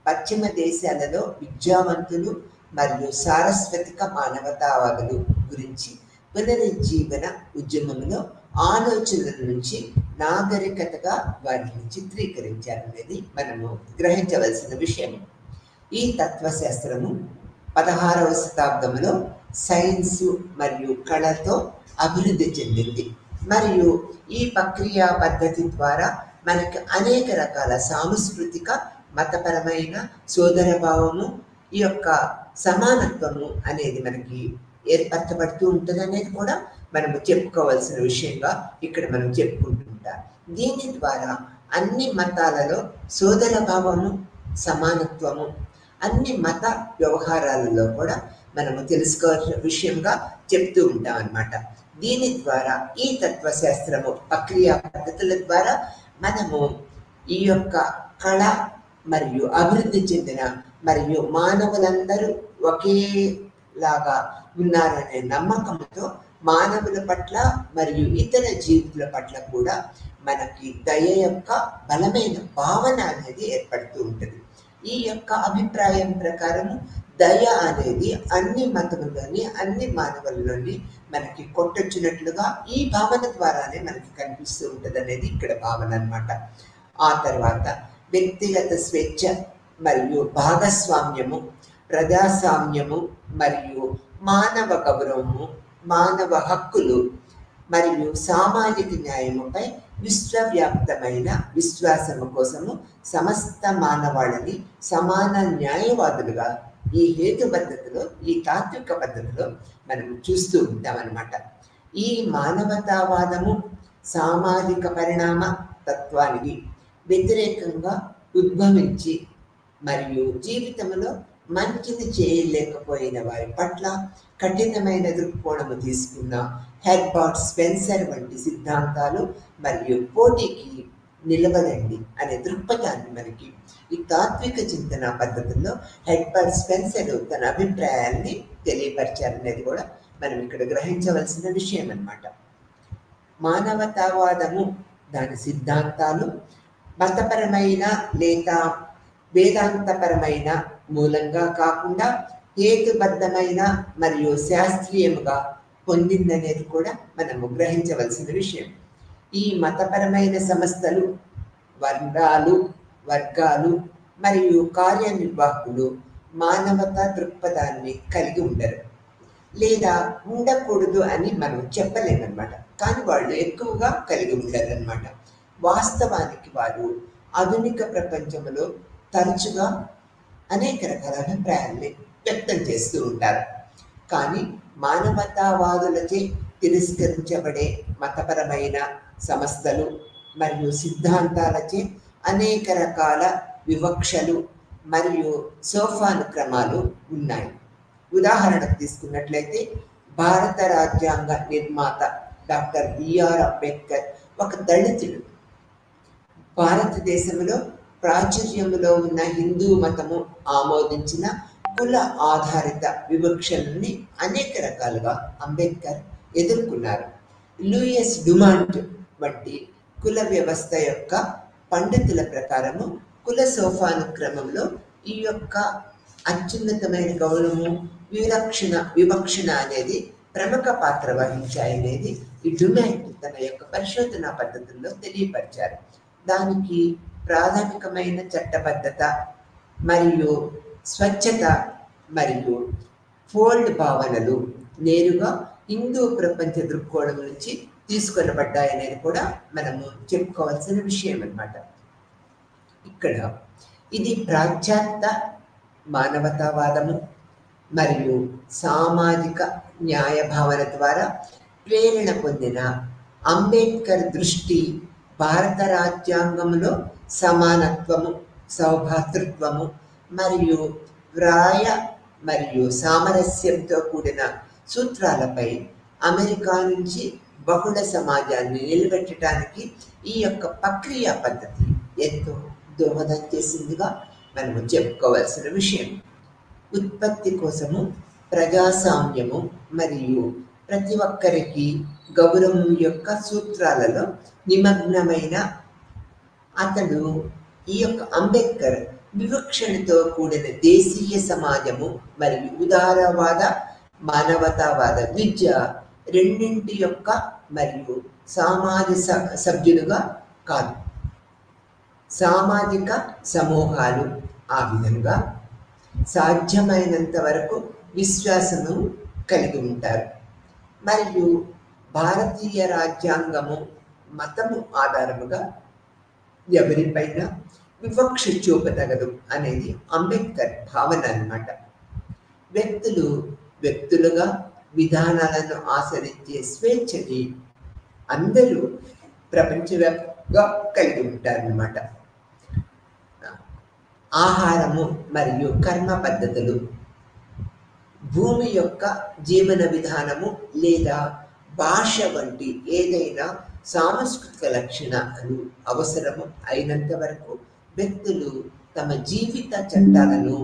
పశ్చిమ దేశాలలో విద్యావంతులు మరియు సారస్వతిక మానవతావాదులు గురించి పునరుజ్జీవన ఉద్యమంలో ఆలోచనల నుంచి నాగరికతగా వాటిని చిత్రీకరించారనేది మనము గ్రహించవలసిన విషయం. ఈ తత్వశాస్త్రము 16వ శతాబ్దంలో సైన్సు మరియు కళతో అభివృద్ధి చెందింది. మరియు ఈ ప్రక్రియ పద్ధతి ద్వారా మనకు అనేక రకాల సాంస్కృతిక మతపరమైన సోదరభావము ఈ యొక్క సమానత్వము అనేది మనకి ఏర్పరచబడుతూ ఉంటుంది అనేది కూడా మనము చెప్పుకోవాల్సిన విషయంగా ఇక్కడ మనం చెప్పుకుంటుంటాం. దీని ద్వారా అన్ని మతాలలో సోదర భావము, సమానత్వము అన్ని మత వ్యవహారాలలో కూడా మనము తెలుసుకోవాల్సిన విషయంగా చెప్తూ ఉంటాం అన్నమాట. దీని ద్వారా ఈ తత్వశాస్త్రము ప్రక్రియా పద్ధతుల ద్వారా మనము ఈ యొక్క కళ మరియు అభివృద్ధి చెందిన మరియు మానవులందరూ ఒకేలాగా ఉన్నారనే నమ్మకంతో మానవుల పట్ల మరియు ఇతర జీవుల పట్ల కూడా మనకి దయ యొక్క బలమైన భావన అనేది ఏర్పడుతూ ఉంటుంది. ఈ యొక్క అభిప్రాయం ప్రకారము దయ అనేది అన్ని మతముల్లోని అన్ని మానవుల్లోని మనకి కొట్టొచ్చినట్లుగా ఈ భావన ద్వారానే మనకి కనిపిస్తూ ఉంటుంది అనేది ఇక్కడ భావన అన్నమాట. ఆ తర్వాత వ్యక్తిగత స్వేచ్ఛ మరియు భాగస్వామ్యము, ప్రజాస్వామ్యము మరియు మానవ గౌరవము, మానవ హక్కులు మరియు సామాజిక న్యాయముపై విశ్వవ్యాప్తమైన విశ్వాసము కోసము సమస్త మానవాళిని సమాన న్యాయవాదులుగా ఈ హేతుబద్ధతలో, ఈ తాత్విక పద్ధతిలో మనం చూస్తూ ఉంటామన్నమాట. ఈ మానవతావాదము సామాజిక పరిణామ తత్వానికి వ్యతిరేకంగా ఉద్భవించి మరియు జీవితంలో మంచిని చేయలేకపోయిన వారి పట్ల కఠినమైన దృక్కోణము తీసుకున్న హెర్బర్ట్ స్పెన్సర్ వంటి సిద్ధాంతాలు మరియు పోటీకి నిలవదండి అనే దృక్పథాన్ని మనకి ఈ తాత్విక చింతన పద్ధతుల్లో హెర్బర్ట్ స్పెన్సర్ తన అభిప్రాయాన్ని తెలియపరిచారనేది కూడా మనం ఇక్కడ గ్రహించవలసిన విషయం అన్నమాట. మానవతావాదము దాని సిద్ధాంతాలు మతపరమైన లేదా వేదాంతపరమైన మూలంగా కాకుండా హేతుబద్ధమైన మరియు శాస్త్రీయముగా పొందిందనేది కూడా మనము గ్రహించవలసిన విషయం. ఈ మతపరమైన సంస్థలు వర్గాలు మరియు కార్యనిర్వాహకులు మానవతా దృక్పథాన్ని కలిగి ఉండరు లేదా ఉండకూడదు అని మనం చెప్పలేమన్నమాట. కానీ వాళ్ళు ఎక్కువగా కలిగి ఉండరన్నమాట. వాస్తవానికి వారు ఆధునిక ప్రపంచంలో తరచుగా అనేక రకాల అభిప్రాయాల్ని వ్యక్తం చేస్తూ ఉంటారు. కానీ మానవతావాదులచే తిరస్కరించబడే మతపరమైన సంస్థలు మరియు సిద్ధాంతాలచే అనేక రకాల వివక్షలు మరియు సోపానుక్రమాలు ఉన్నాయి. ఉదాహరణకు తీసుకున్నట్లయితే భారత రాజ్యాంగ నిర్మాత డాక్టర్ బిఆర్ అంబేద్కర్ ఒక దళితుడు. భారతదేశంలో ప్రాచుర్యంలో ఉన్న హిందూ మతము ఆమోదించిన కుల ఆధారిత వివక్షలని అనేక రకాలుగా అంబేద్కర్ ఎదుర్కొన్నారు. లూయిస్ డుమాంట్ వంటి కుల వ్యవస్థ యొక్క పండితుల ప్రకారము కుల సోపానుక్రమంలో ఈ యొక్క అత్యున్నతమైన గౌరవము, వివక్షణ అనేది ప్రముఖ పాత్ర వహించాయనేది ఈ డుమాంట్ తన యొక్క పరిశోధన పద్ధతుల్లో తెలియపరిచారు. దానికి ప్రాథమికమైన చట్టబద్ధత మరియు స్వచ్ఛత మరియు ఫోల్డ్ భావనలు నేరుగా హిందూ ప్రపంచ దృక్కోణం నుంచి తీసుకొనబడ్డాయనేది కూడా మనము చెప్పుకోవాల్సిన విషయం అన్నమాట. ఇక్కడ ఇది పాశ్చాత్య మానవతావాదము మరియు సామాజిక న్యాయ భావన ద్వారా ప్రేరణ పొందిన అంబేద్కర్ దృష్టి భారత రాజ్యాంగంలో సమానత్వము, సౌభాతృత్వము మరియు మరియు సామరస్యంతో కూడిన సూత్రాలపై అమెరికా నుంచి బహుళ సమాజాన్ని నిలబెట్టడానికి ఈ యొక్క ప్రక్రియ పద్ధతి ఎంతో దోహదం చేసిందిగా మనము చెప్పుకోవాల్సిన విషయం. ఉత్పత్తి కోసము ప్రజాస్వామ్యము మరియు ప్రతి ఒక్కరికి గౌరవం యొక్క సూత్రాలలో నిమగ్నమైన అతడు ఈ యొక్క అంబేద్కర్ వివక్షణతో కూడిన దేశీయ సమాజము మరియు ఉదారవాద మానవతావాద విద్య రెండింటి యొక్క మరియు సభ్యులుగా కాదు, సామాజిక సమూహాలు ఆ విధంగా సాధ్యమైనంత వరకు విశ్వాసము కలిగి ఉంటారు. మరియు భారతీయ రాజ్యాంగము మతము ఆధారముగా ఎవరిపైన వివక్ష చూపతగదు అనేది అంబేద్కర్ భావన అన్నమాట. వ్యక్తులుగా విధానాలను ఆచరించే స్వేచ్ఛని అందరూ గా కలిగి ఉంటారన్నమాట. ఆహారము మరియు కర్మ పద్ధతులు భూమి యొక్క జీవన విధానము లేదా భాష వంటి ఏదైనా సాంస్కృతిక లక్షణాలు అవసరము అయినంత వరకు వ్యక్తులు తమ జీవిత చట్టాలను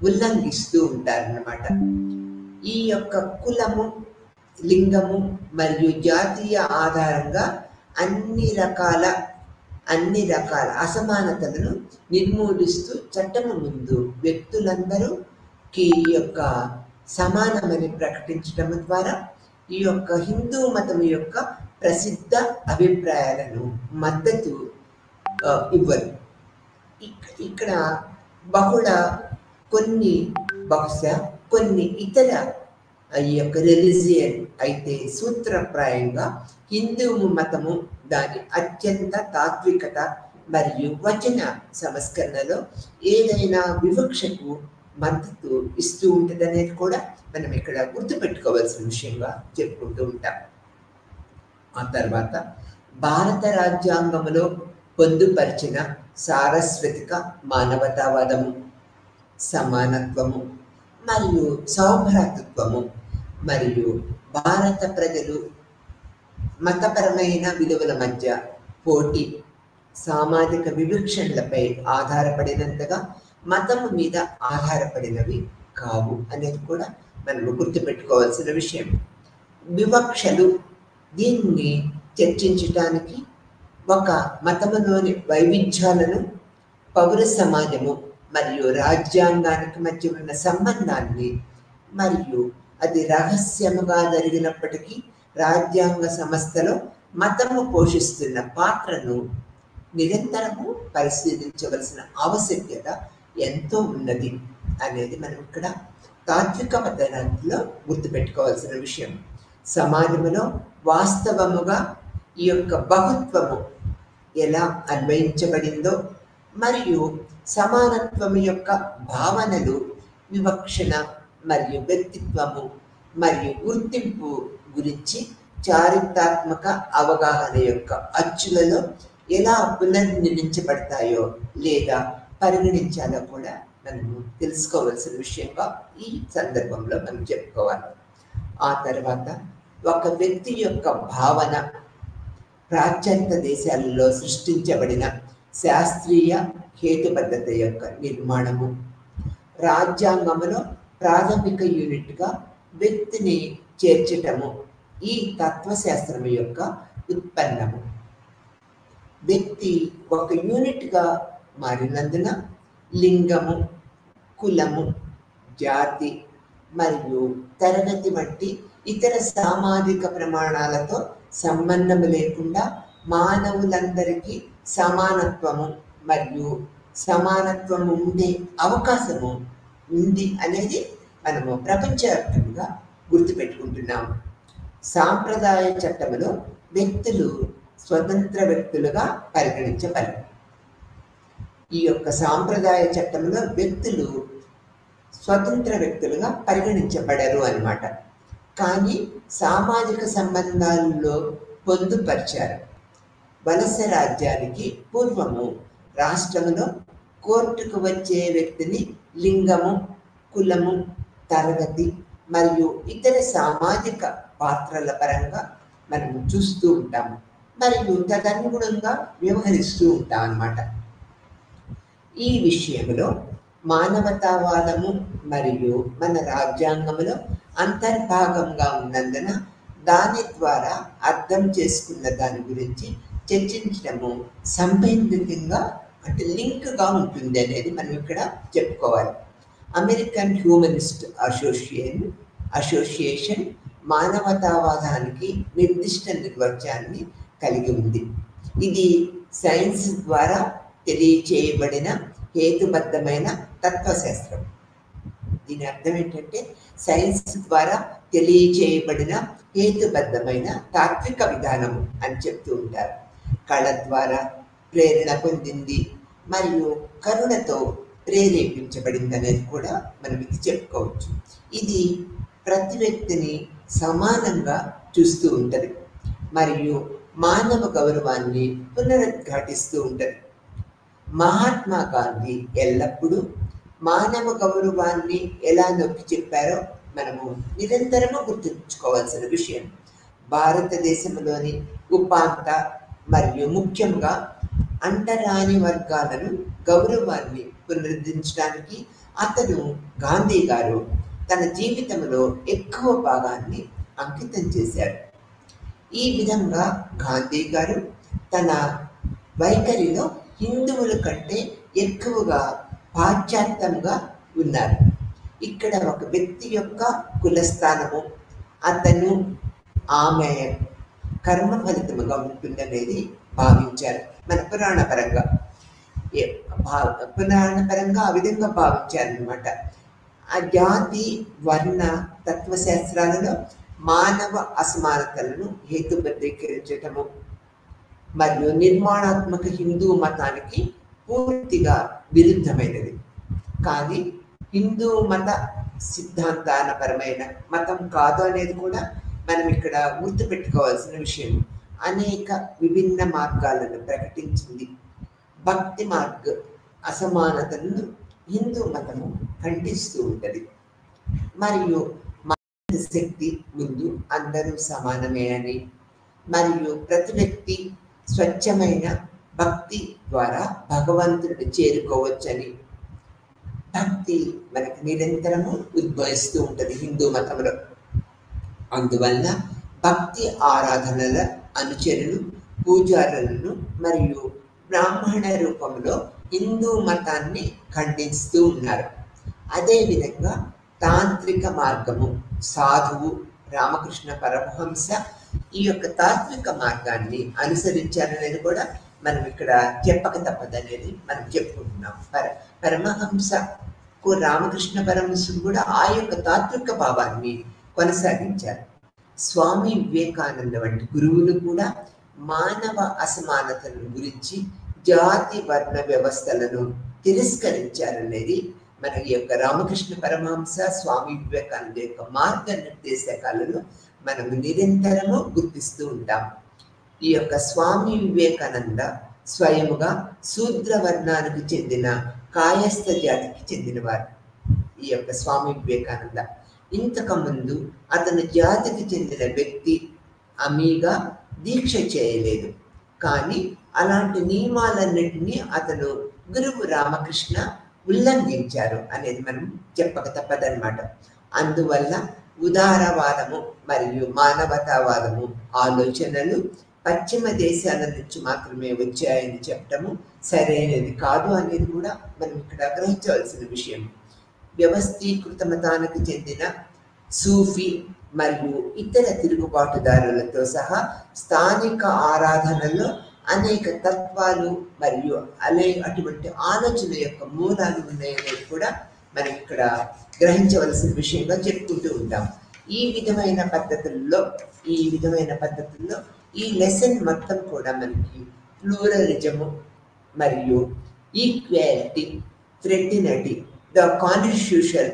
ఉల్లంఘిస్తూ ఉంటారన్నమాట. ఈ యొక్క కులము, లింగము మరియు జాతీయ ఆధారంగా అన్ని రకాల అసమానతలను నిర్మూలిస్తూ చట్టము ముందు వ్యక్తులందరూ ఈ యొక్క సమానమని ప్రకటించడం ద్వారా ఈ యొక్క హిందూ మతం యొక్క ప్రసిద్ధ అభిప్రాయాలను మద్దతు ఇవ్వరు. ఇక్కడ బహుశా కొన్ని ఇతర ఈ యొక్క రిలీజియన్ అయితే సూత్రప్రాయంగా హిందూ మతము దాని అత్యంత తాత్వికత మరియు వచన సంస్కరణలో ఏదైనా వివక్షకు మద్దతు ఇస్తూ ఉంటుంది అనేది కూడా మనం ఇక్కడ గుర్తుపెట్టుకోవాల్సిన విషయంగా చెప్పుకుంటూ ఉంటాం. ఆ తర్వాత భారత రాజ్యాంగంలో పొందుపరిచిన సారస్వతిక మానవతావాదము, సమానత్వము మరియు సౌభ్రాతృత్వము మరియు భారత ప్రజలు మతపరమైన విలువల మధ్య పోటీ, సామాజిక వివక్షణలపై ఆధారపడినంతగా మతము మీద ఆధారపడినవి కావు అనేది కూడా మనము గుర్తుపెట్టుకోవాల్సిన విషయం. వివక్షలు దీన్ని చర్చించటానికి ఒక మతములోని వైవిధ్యాలను, పౌర సమాజము మరియు రాజ్యాంగానికి మధ్య ఉన్న సంబంధాన్ని మరియు అది రహస్యముగా జరిగినప్పటికీ రాజ్యాంగ సంస్థలో మతము పోషిస్తున్న పాత్రను నిరంతరము పరిశీలించవలసిన ఆవశ్యకత ఎంతో ఉన్నది అనేది మనం ఇక్కడ తాత్విక పద్ధతిలో గుర్తుపెట్టుకోవాల్సిన విషయం. సమాజంలో వాస్తవముగా ఈ యొక్క బహుత్వము ఎలా అన్వయించబడిందో మరియు సమానత్వము యొక్క భావనలు వివక్షణ మరియు వ్యక్తిత్వము మరియు గుర్తింపు గురించి చారిత్రాత్మక అవగాహన యొక్క అచ్చులలో ఎలా పునర్నిర్మించబడతాయో లేదా పరిగణించాలో కూడా మనము తెలుసుకోవాల్సిన విషయంగా ఈ సందర్భంలో మనం చెప్పుకోవాలి. ఆ తర్వాత ఒక వ్యక్తి యొక్క భావన పాశ్చాత్య దేశాలలో సృష్టించబడిన శాస్త్రీయ హేతుబద్ధత యొక్క నిర్మాణము, రాజ్యాంగంలో ప్రాథమిక యూనిట్గా వ్యక్తిని చేర్చటము ఈ తత్వశాస్త్రం యొక్క ఉత్పన్నము. వ్యక్తి ఒక యూనిట్గా మారినందున లింగము, కులము, జాతి మరియు తరగతి వంటి ఇతర సామాజిక ప్రమాణాలతో సంబంధం లేకుండా మానవులందరికీ సమానత్వము మరియు సమానత్వము ఉండే అవకాశము ఉంది అనేది మనము ప్రపంచవ్యాప్తంగా గుర్తుపెట్టుకుంటున్నాము. సాంప్రదాయ చట్టంలో వ్యక్తులు స్వతంత్ర వ్యక్తులుగా పరిగణించబడరు. ఈ యొక్క సాంప్రదాయ చట్టంలో వ్యక్తులు స్వతంత్ర వ్యక్తులుగా పరిగణించబడరు అన్నమాట. కానీ సామాజిక సంబంధాల్లో పొందుపరిచారు. వలస రాజ్యానికి పూర్వము రాష్ట్రంలో కోర్టుకు వచ్చే వ్యక్తిని లింగము, కులము, తరగతి మరియు ఇతర సామాజిక పాత్రల పరంగా మనము చూస్తూ ఉంటాము మరియు తదనుగుణంగా వ్యవహరిస్తూ ఉంటాం అన్నమాట. ఈ విషయంలో మానవతావాదము మరియు మన రాజ్యాంగంలో అంతర్భాగంగా ఉన్నందున దాని ద్వారా అర్థం చేసుకున్న దాని గురించి చర్చించడము సంబంధితంగా అంటే లింక్గా ఉంటుంది అనేది మనం ఇక్కడ చెప్పుకోవాలి. అమెరికన్ హ్యూమనిస్ట్ అసోసియేషన్ మానవతావాదానికి నిర్దిష్ట నిర్వచనాన్ని కలిగి ఉంది. ఇది సైన్స్ ద్వారా తెలియచేయబడిన హేతుబద్ధమైన తత్వశాస్త్రం. దీని అర్థం ఏంటంటే సైన్స్ ద్వారా తెలియచేయబడిన హేతుబద్ధమైన తాత్విక విధానం అని చెప్తూ ఉంటారు. కళ ద్వారా ప్రేరణ పొందింది మరియు కరుణతో ప్రేరేపించబడింది అనేది కూడా మనం ఇది చెప్పుకోవచ్చు. ఇది ప్రతి వ్యక్తిని సమానంగా చూస్తూ ఉంటుంది మరియు మానవ గౌరవాన్ని పునరుద్ఘాటిస్తూ ఉంటుంది. మహాత్మా గాంధీ ఎల్లప్పుడూ మానవ గౌరవాన్ని ఎలా నొక్కి చెప్పారో మనము నిరంతరము గుర్తుంచుకోవాల్సిన విషయం. భారతదేశంలోని ఉపాంత మరియు ముఖ్యంగా అంటరాని వర్గాలను గౌరవాన్ని పునరుద్ధరించడానికి అతను గాంధీ గారు తన జీవితంలో ఎక్కువ భాగాన్ని అంకితం చేశారు. ఈ విధంగా గాంధీ గారు తన వైఖరిలో హిందువుల కంటే ఎక్కువగా పాశ్చాత్యంగా ఉన్నారు. ఇక్కడ ఒక వ్యక్తి యొక్క కులస్థానము, అతను ఆమె కర్మ ఫలితముగా ఉంటుందనేది భావించారు. మన పురాణపరంగా ఆ విధంగా భావించారనమాట. ఆ జాతి వర్ణ తత్వశాస్త్రాలలో మానవ అసమానతలను హేతుబద్ధీకరించటము మరియు నిర్మాణాత్మక హిందూ మతానికి పూర్తిగా విరుద్ధమైనది. కానీ హిందూ మత సిద్ధాంతానపరమైన మతం కాదు అనేది కూడా మనం ఇక్కడ గుర్తుపెట్టుకోవాల్సిన విషయం. అనేక విభిన్న మార్గాలను ప్రకటించింది. భక్తి మార్గ అసమానతలను హిందూ మతము ఖండిస్తూ ఉంటుంది. మరియు మానవ శక్తి ముందు అందరూ సమానమే అని, మరియు ప్రతి వ్యక్తి స్వచ్ఛమైన భక్తి ద్వారా భగవంతుడిని చేరుకోవచ్చని భక్తి మనకి నిరంతరము ఉద్భవిస్తూ ఉంటుంది హిందూ మతంలో. అందువల్ల భక్తి ఆరాధనల అనుచరులు, పూజారులను మరియు బ్రాహ్మణ రూపంలో హిందూ మతాన్ని ఖండిస్తూ ఉన్నారు. అదేవిధంగా తాంత్రిక మార్గము సాధువు రామకృష్ణ పరమహంస ఈ యొక్క తాత్విక మార్గాన్ని అనుసరించారనేది కూడా మనం ఇక్కడ చెప్పక తప్పదనేది మనం చెప్పుకుంటున్నాం. పరమహంసకు రామకృష్ణ పరమహంసుడు కూడా ఆ యొక్క తాత్విక భావాన్ని కొనసాగించారు. స్వామి వివేకానంద వంటి గురువులు కూడా మానవ అసమానతలను గురించి జాతి వర్ణ వ్యవస్థలను తిరస్కరించారనేది మన ఈ యొక్క రామకృష్ణ పరమహంస స్వామి వివేకానంద యొక్క మార్గనిర్దేశకాలను మనము నిరంతరము గుర్తిస్తూ ఉంటాం. ఈ యొక్క స్వామి వివేకానంద స్వయముగా శూద్ర వర్ణానికి చెందిన కాయస్థ జాతికి చెందినవారు. ఈ యొక్క స్వామి వివేకానంద ఇంతకు ముందు అతను జాతికి చెందిన వ్యక్తి అమీగా దీక్ష చేయలేదు. కానీ అలాంటి నియమాలన్నింటినీ అతను గురువు రామకృష్ణ ఉల్లంఘించారు అనేది మనం చెప్పక తప్పదన్నమాట. అందువల్ల ఉదారవాదము మరియు మానవతావాదము ఆలోచనలు పశ్చిమ దేశాల నుంచి మాత్రమే వచ్చాయని చెప్పటము సరైనది కాదు అనేది కూడా మనం ఇక్కడ గ్రహించవలసిన విషయం. వ్యవస్థీకృత మతానికి చెందిన సూఫీ మరియు ఇతర తిరుగుబాటుదారులతో సహా స్థానిక ఆరాధనలో అనేక తత్వాలు మరియు అటువంటి ఆలోచన యొక్క మూలాలు ఉన్నాయనేది కూడా మనం ఇక్కడ గ్రహించవలసిన విషయంగా చెప్పుకుంటూ ఉంటాం. ఈ విధమైన పద్ధతుల్లో ఈ లెసన్ మొత్తం కూడా మనకి ప్లూరలిజము మరియు equality, fraternity, the constitution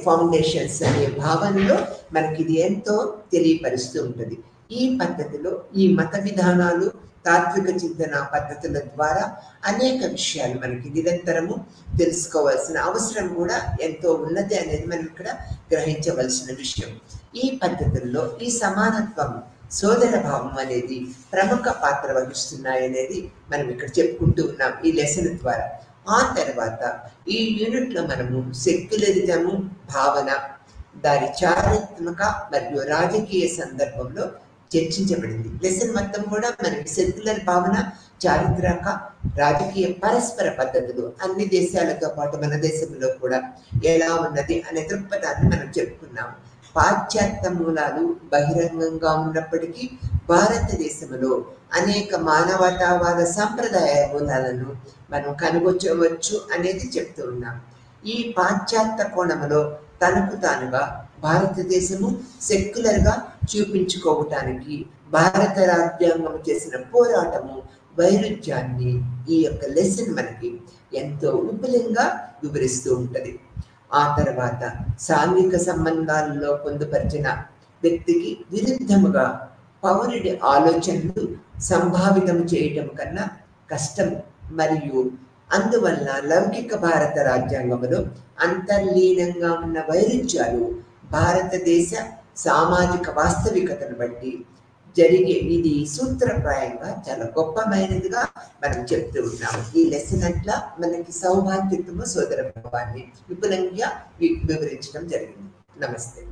foundations అనే భావనలో మనకి ఇది ఎంతో తెలియపరుస్తూ ఉంటుంది. ఈ పద్ధతిలో ఈ మత విధానాలు తాత్విక చింతన పద్ధతుల ద్వారా అనేక విషయాలు మనకి నిరంతరము తెలుసుకోవాల్సిన అవసరం కూడా ఎంతో ఉన్నది అనేది మనం ఇక్కడ గ్రహించవలసిన విషయం. ఈ పద్ధతుల్లో ఈ సమానత్వం, సోదర భావం అనేది ప్రముఖ పాత్ర వహిస్తున్నాయనేది మనం ఇక్కడ చెప్పుకుంటూ ఉన్నాం ఈ లెసన్ ద్వారా. ఆ తర్వాత ఈ యూనిట్లో మనము సెక్యులరిజము భావన, దాని చారిత్రక మరియు రాజకీయ సందర్భంలో చర్చించబడింది. లెసన్ మొత్తం కూడా మనకి సెక్యులర్ భావన, చారిత్రక, రాజకీయ పరస్పర పద్ధతులు అన్ని దేశాలతో పాటు మన దేశంలో కూడా ఎలా ఉన్నది అనే దృక్పథాన్ని మనం చెప్పుకున్నాం. పాశ్చాత్య మూలాలు బహిరంగంగా ఉన్నప్పటికీ భారతదేశంలో అనేక మానవతావాద సంప్రదాయ మూలాలను మనం కనుగొనవచ్చు అనేది చెప్తూ ఉన్నాం. ఈ పాశ్చాత్య కోణంలో తనకు తానుగా భారతదేశము సెక్యులర్గా చూపించుకోవటానికి భారత రాజ్యాంగం చేసిన పోరాటము, వైరుధ్యాన్ని ఈ యొక్క లెసన్ మనకి ఎంతో విపులంగా వివరిస్తూ ఉంటుంది. ఆ తర్వాత సాంఘిక సంబంధాలలో పొందుపరిచిన వ్యక్తికి విరుద్ధముగా పౌరుడి ఆలోచనలు సంభావితం చేయటం కన్నా కష్టం మరియు అందువల్ల లౌకిక భారత రాజ్యాంగంలో అంతర్లీనంగా ఉన్న వైరుధ్యాలు భారతదేశ సామాజిక వాస్తవికతను బట్టి జరిగే ఇది సూత్రప్రాయంగా చాలా గొప్పమైనదిగా మనం చెప్తూ ఉన్నాము. ఈ లెసన్ అట్లా మనకి సౌభాగ్యత్వము సోదర భావాన్ని విపులంగా వివరించడం జరిగింది. నమస్తే.